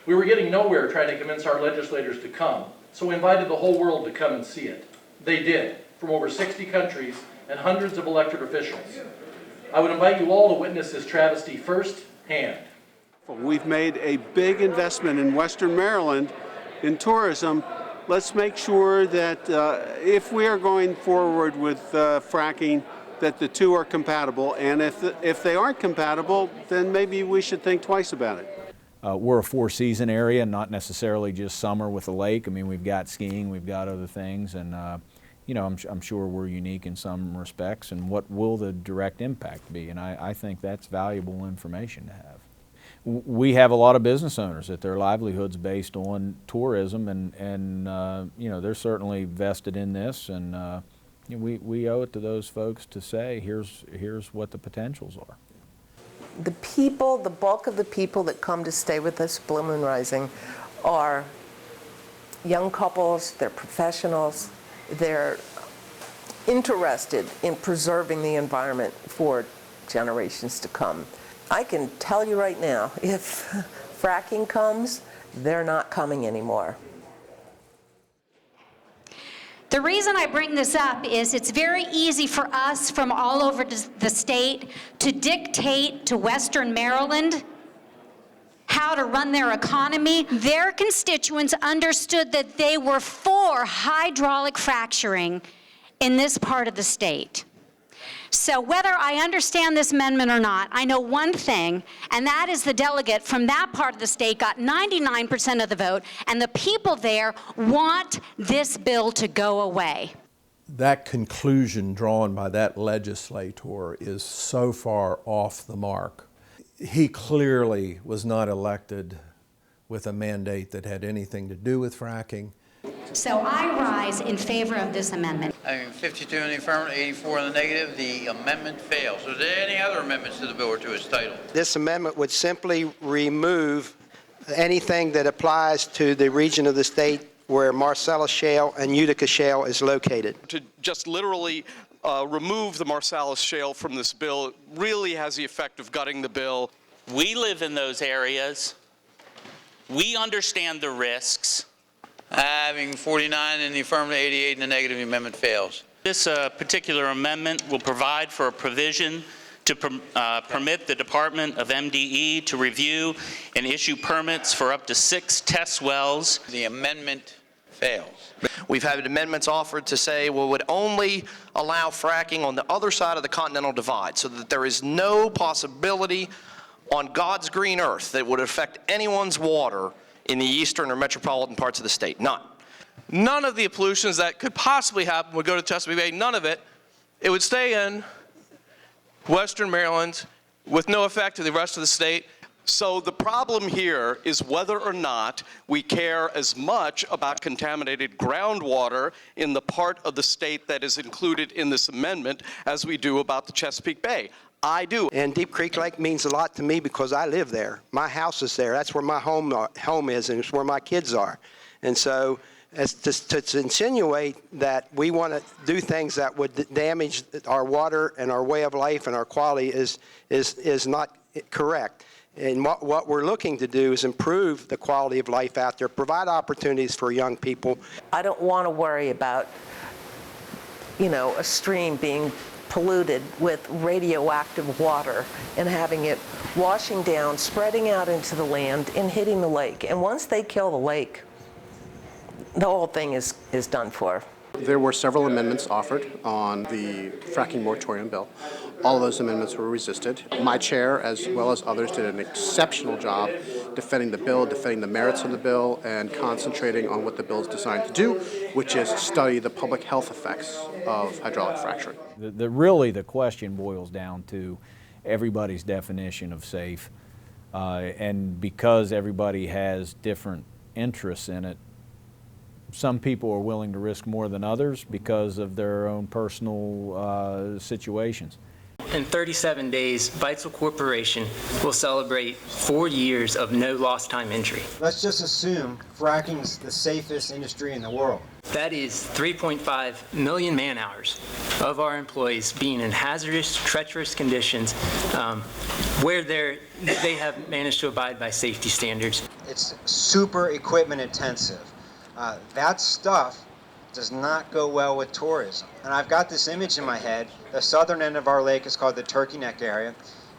We were getting nowhere trying to convince our legislators to come, so we invited the whole world to come and see it. They did, from over 60 countries and hundreds of elected officials. I would invite you all to witness this travesty firsthand. We've made a big investment in Western Maryland in tourism. Let's make sure that if we are going forward with fracking, that the two are compatible, and if they aren't compatible, then maybe we should think twice about it. We're a four-season area, not necessarily just summer with a lake. I mean, we've got skiing, we've got other things, and you know, I'm sure we're unique in some respects. And what will the direct impact be? And I think that's valuable information to have. We have a lot of business owners that their livelihood's based on tourism, and you know, they're certainly vested in this, and you know, we owe it to those folks to say, here's what the potentials are. The people, the bulk of the people that come to stay with us Blue Moon Rising are young couples, they're professionals, they're interested in preserving the environment for generations to come. I can tell you right now, if fracking comes, they're not coming anymore. The reason I bring this up is it's very easy for us from all over the state to dictate to Western Maryland how to run their economy. Their constituents understood that they were for hydraulic fracturing in this part of the state. So whether I understand this amendment or not, I know one thing, and that is the delegate from that part of the state got 99% of the vote, and the people there want this bill to go away. That conclusion drawn by that legislator is so far off the mark. He clearly was not elected with a mandate that had anything to do with fracking. So I rise in favor of this amendment. I mean, 52 in the affirmative, 84 in the negative. The amendment fails. Are there any other amendments to the bill or to its title? This amendment would simply remove anything that applies to the region of the state where Marcellus Shale and Utica Shale is located. To just literally remove the Marcellus Shale from this bill really has the effect of gutting the bill. We live in those areas. We understand the risks. Having 49 in the affirmative, 88 in the negative, the amendment fails. This particular amendment will provide for a provision to permit the Department of MDE to review and issue permits for up to 6 test wells. The amendment fails. We've had amendments offered to say, well, would only allow fracking on the other side of the Continental Divide, so that there is no possibility on God's green earth that it would affect anyone's water in the eastern or metropolitan parts of the state. None. None of the pollutions that could possibly happen would go to Chesapeake Bay, none of it. It would stay in Western Maryland with no effect to the rest of the state. So the problem here is whether or not we care as much about contaminated groundwater in the part of the state that is included in this amendment as we do about the Chesapeake Bay. I do. And Deep Creek Lake means a lot to me because I live there. My house is there. That's where my home is, and it's where my kids are. And so as to insinuate that we want to do things that would damage our water and our way of life and our quality is not correct. And what we're looking to do is improve the quality of life out there, provide opportunities for young people. I don't want to worry about, a stream being polluted with radioactive water and having it washing down, spreading out into the land and hitting the lake. And once they kill the lake, the whole thing is done for. There were several amendments offered on the fracking moratorium bill. All of those amendments were resisted. My chair, as well as others, did an exceptional job defending the bill, defending the merits of the bill, and concentrating on what the bill is designed to do, which is study the public health effects of hydraulic fracturing. Really, the question boils down to everybody's definition of safe, and because everybody has different interests in it, some people are willing to risk more than others because of their own personal situations. In 37 days, Beitzel Corporation will celebrate 4 years of no lost time injury. Let's just assume fracking is the safest industry in the world. That is 3.5 million man hours of our employees being in hazardous, treacherous conditions where they have managed to abide by safety standards. It's super equipment intensive. That stuff does not go well with tourism. And I've got this image in my head. The southern end of our lake is called the Turkey Neck area,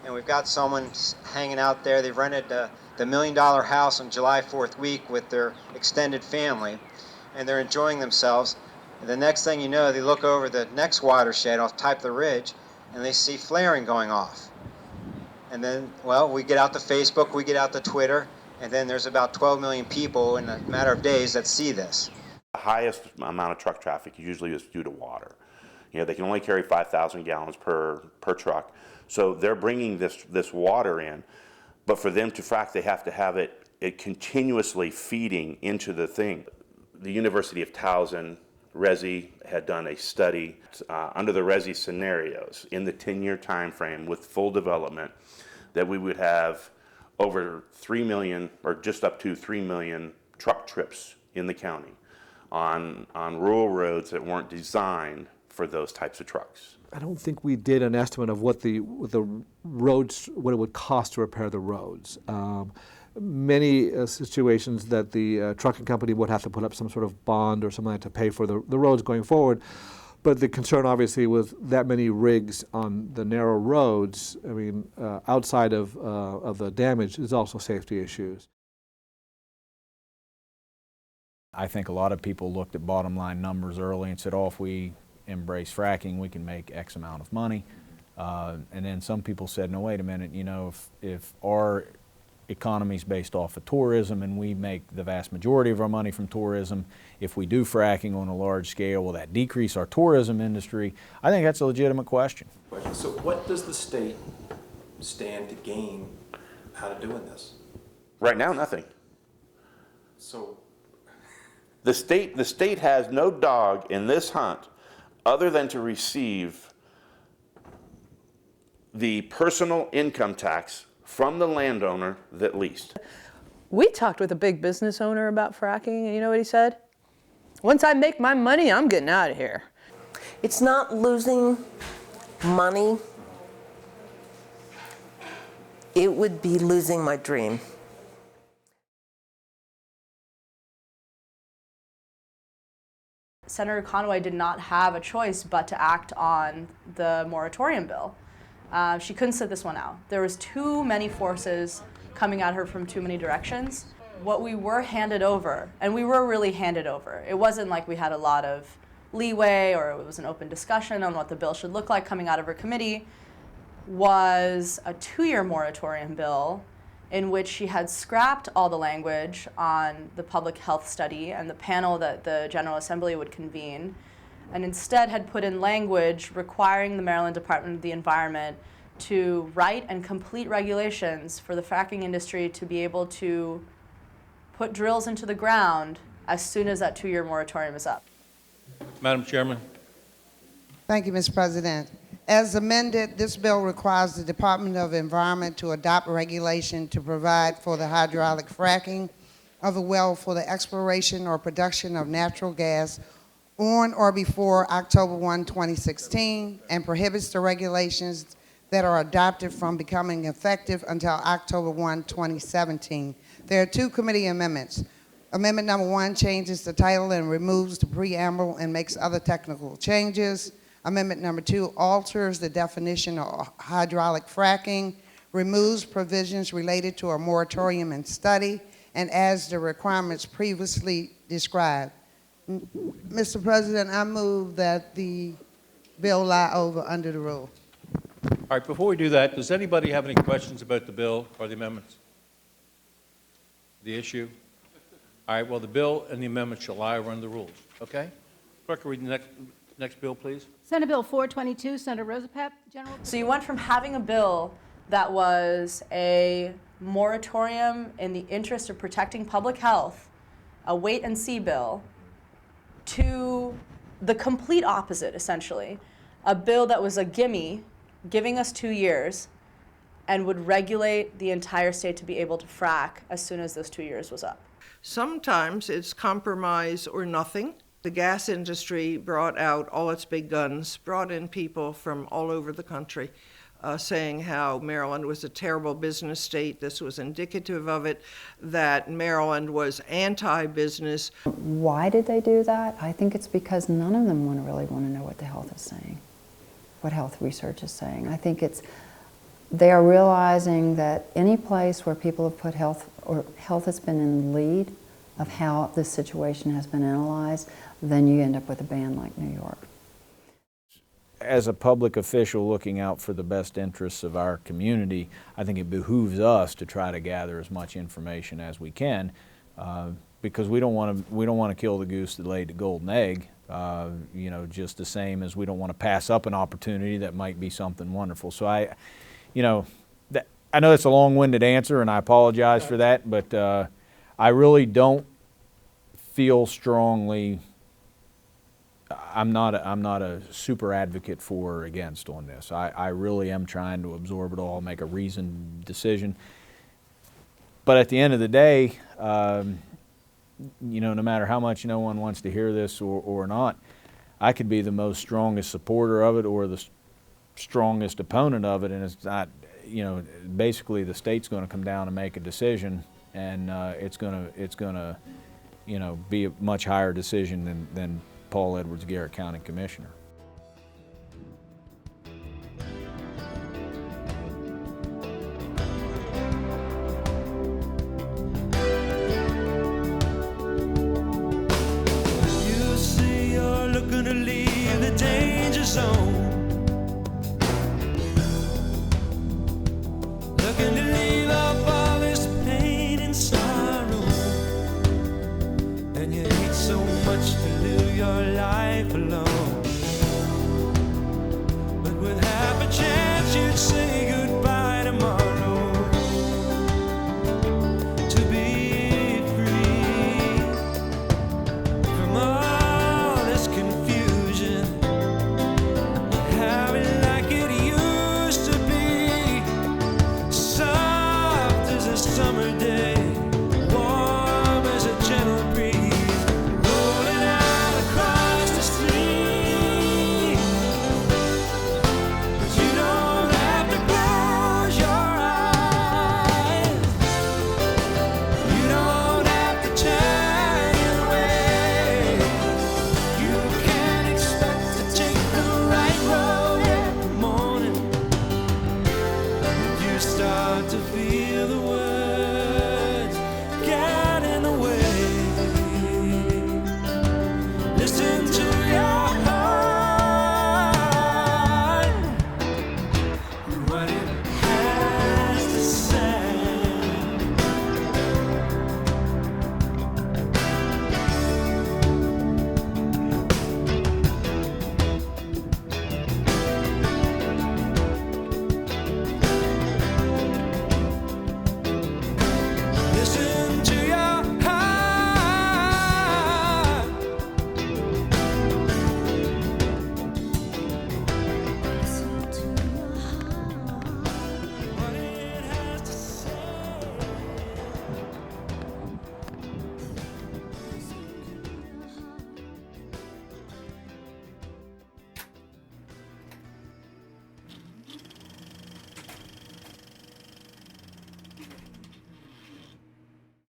and we've got someone hanging out there. They've rented the $1 million house on July 4th week with their extended family, and they're enjoying themselves. And the next thing you know, they look over the next watershed off Type the Ridge, and they see flaring going off. And then, well, we get out to Facebook, we get out to Twitter, and then there's about 12 million people in a matter of days that see this. The highest amount of truck traffic usually is due to water. They can only carry 5,000 gallons per truck. So they're bringing this water in, but for them to frack, they have to have it continuously feeding into the thing. The University of Towson, RESI, had done a study under the RESI scenarios in the 10-year time frame with full development that we would have over 3 million or just up to 3 million truck trips in the county on rural roads that weren't designed for those types of trucks. I don't think we did an estimate of what the roads, what it would cost to repair the roads. Many situations that the trucking company would have to put up some sort of bond or something like that to pay for the roads going forward. But the concern obviously with that many rigs on the narrow roads, I mean, outside of the damage is also safety issues. I think a lot of people looked at bottom line numbers early and said, oh, if we embrace fracking, we can make X amount of money. And then some people said, no, wait a minute, if our economy is based off of tourism and we make the vast majority of our money from tourism, if we do fracking on a large scale, will that decrease our tourism industry? I think that's a legitimate question. So what does the state stand to gain out of doing this? Right now, nothing. So the state has no dog in this hunt other than to receive the personal income tax from the landowner that leased. We talked with a big business owner about fracking, and you know what he said? Once I make my money, I'm getting out of here. It's not losing money. It would be losing my dream. Senator Conaway did not have a choice but to act on the moratorium bill. She couldn't sit this one out. There was too many forces coming at her from too many directions. What we were handed over, and we were really handed over, it wasn't like we had a lot of leeway or it was an open discussion on what the bill should look like coming out of her committee, was a 2-year moratorium bill in which she had scrapped all the language on the public health study and the panel that the General Assembly would convene, and instead had put in language requiring the Maryland Department of the Environment to write and complete regulations for the fracking industry to be able to put drills into the ground as soon as that 2-year moratorium is up. Madam Chairman. Thank you, Mr. President. As amended, this bill requires the Department of Environment to adopt regulation to provide for the hydraulic fracking of a well for the exploration or production of natural gas on or before October 1, 2016, and prohibits the regulations that are adopted from becoming effective until October 1, 2017. There are 2 committee amendments. Amendment number 1 changes the title and removes the preamble and makes other technical changes. Amendment number 2 alters the definition of hydraulic fracking, removes provisions related to a moratorium and study, and adds the requirements previously described. Mr. President, I move that the bill lie over under the rule. All right, before we do that, does anybody have any questions about the bill or the amendments? The issue? All right, well, the bill and the amendment shall lie over under the rules, okay? Clerk, read the next bill, please. Senate Bill 422, Senator Rosapap, General. So you went from having a bill that was a moratorium in the interest of protecting public health, a wait-and-see bill, to the complete opposite, essentially, a bill that was a gimme, giving us 2 years, and would regulate the entire state to be able to frack as soon as those 2 years was up. Sometimes it's compromise or nothing. The gas industry brought out all its big guns, brought in people from all over the country, saying how Maryland was a terrible business state. This was indicative of it, that Maryland was anti-business. Why did they do that? I think it's because none of them really want to know what the health is saying, what health research is saying. I think they are realizing that any place where people have put health, or health has been in the lead of how this situation has been analyzed, then you end up with a ban like New York. As a public official looking out for the best interests of our community, I think it behooves us to try to gather as much information as we can, because we don't want to kill the goose that laid the golden egg. You know, just the same as we don't want to pass up an opportunity that might be something wonderful. So I know it's a long-winded answer, and I apologize for that, but I really don't feel strongly. I'm not a super advocate for or against on this. I really am trying to absorb it all, make a reasoned decision. But at the end of the day, you know, no matter how much no one wants to hear this or not, I could be the most strongest supporter of it or the strongest opponent of it, and it's not, you know, basically the state's going to come down and make a decision, and it's going to, you know, be a much higher decision than Paul Edwards, Garrett County Commissioner. You say you're looking to leave the danger zone. Looking to leave up all this pain and sorrow. And you hate so much to live your life alone. But with half a chance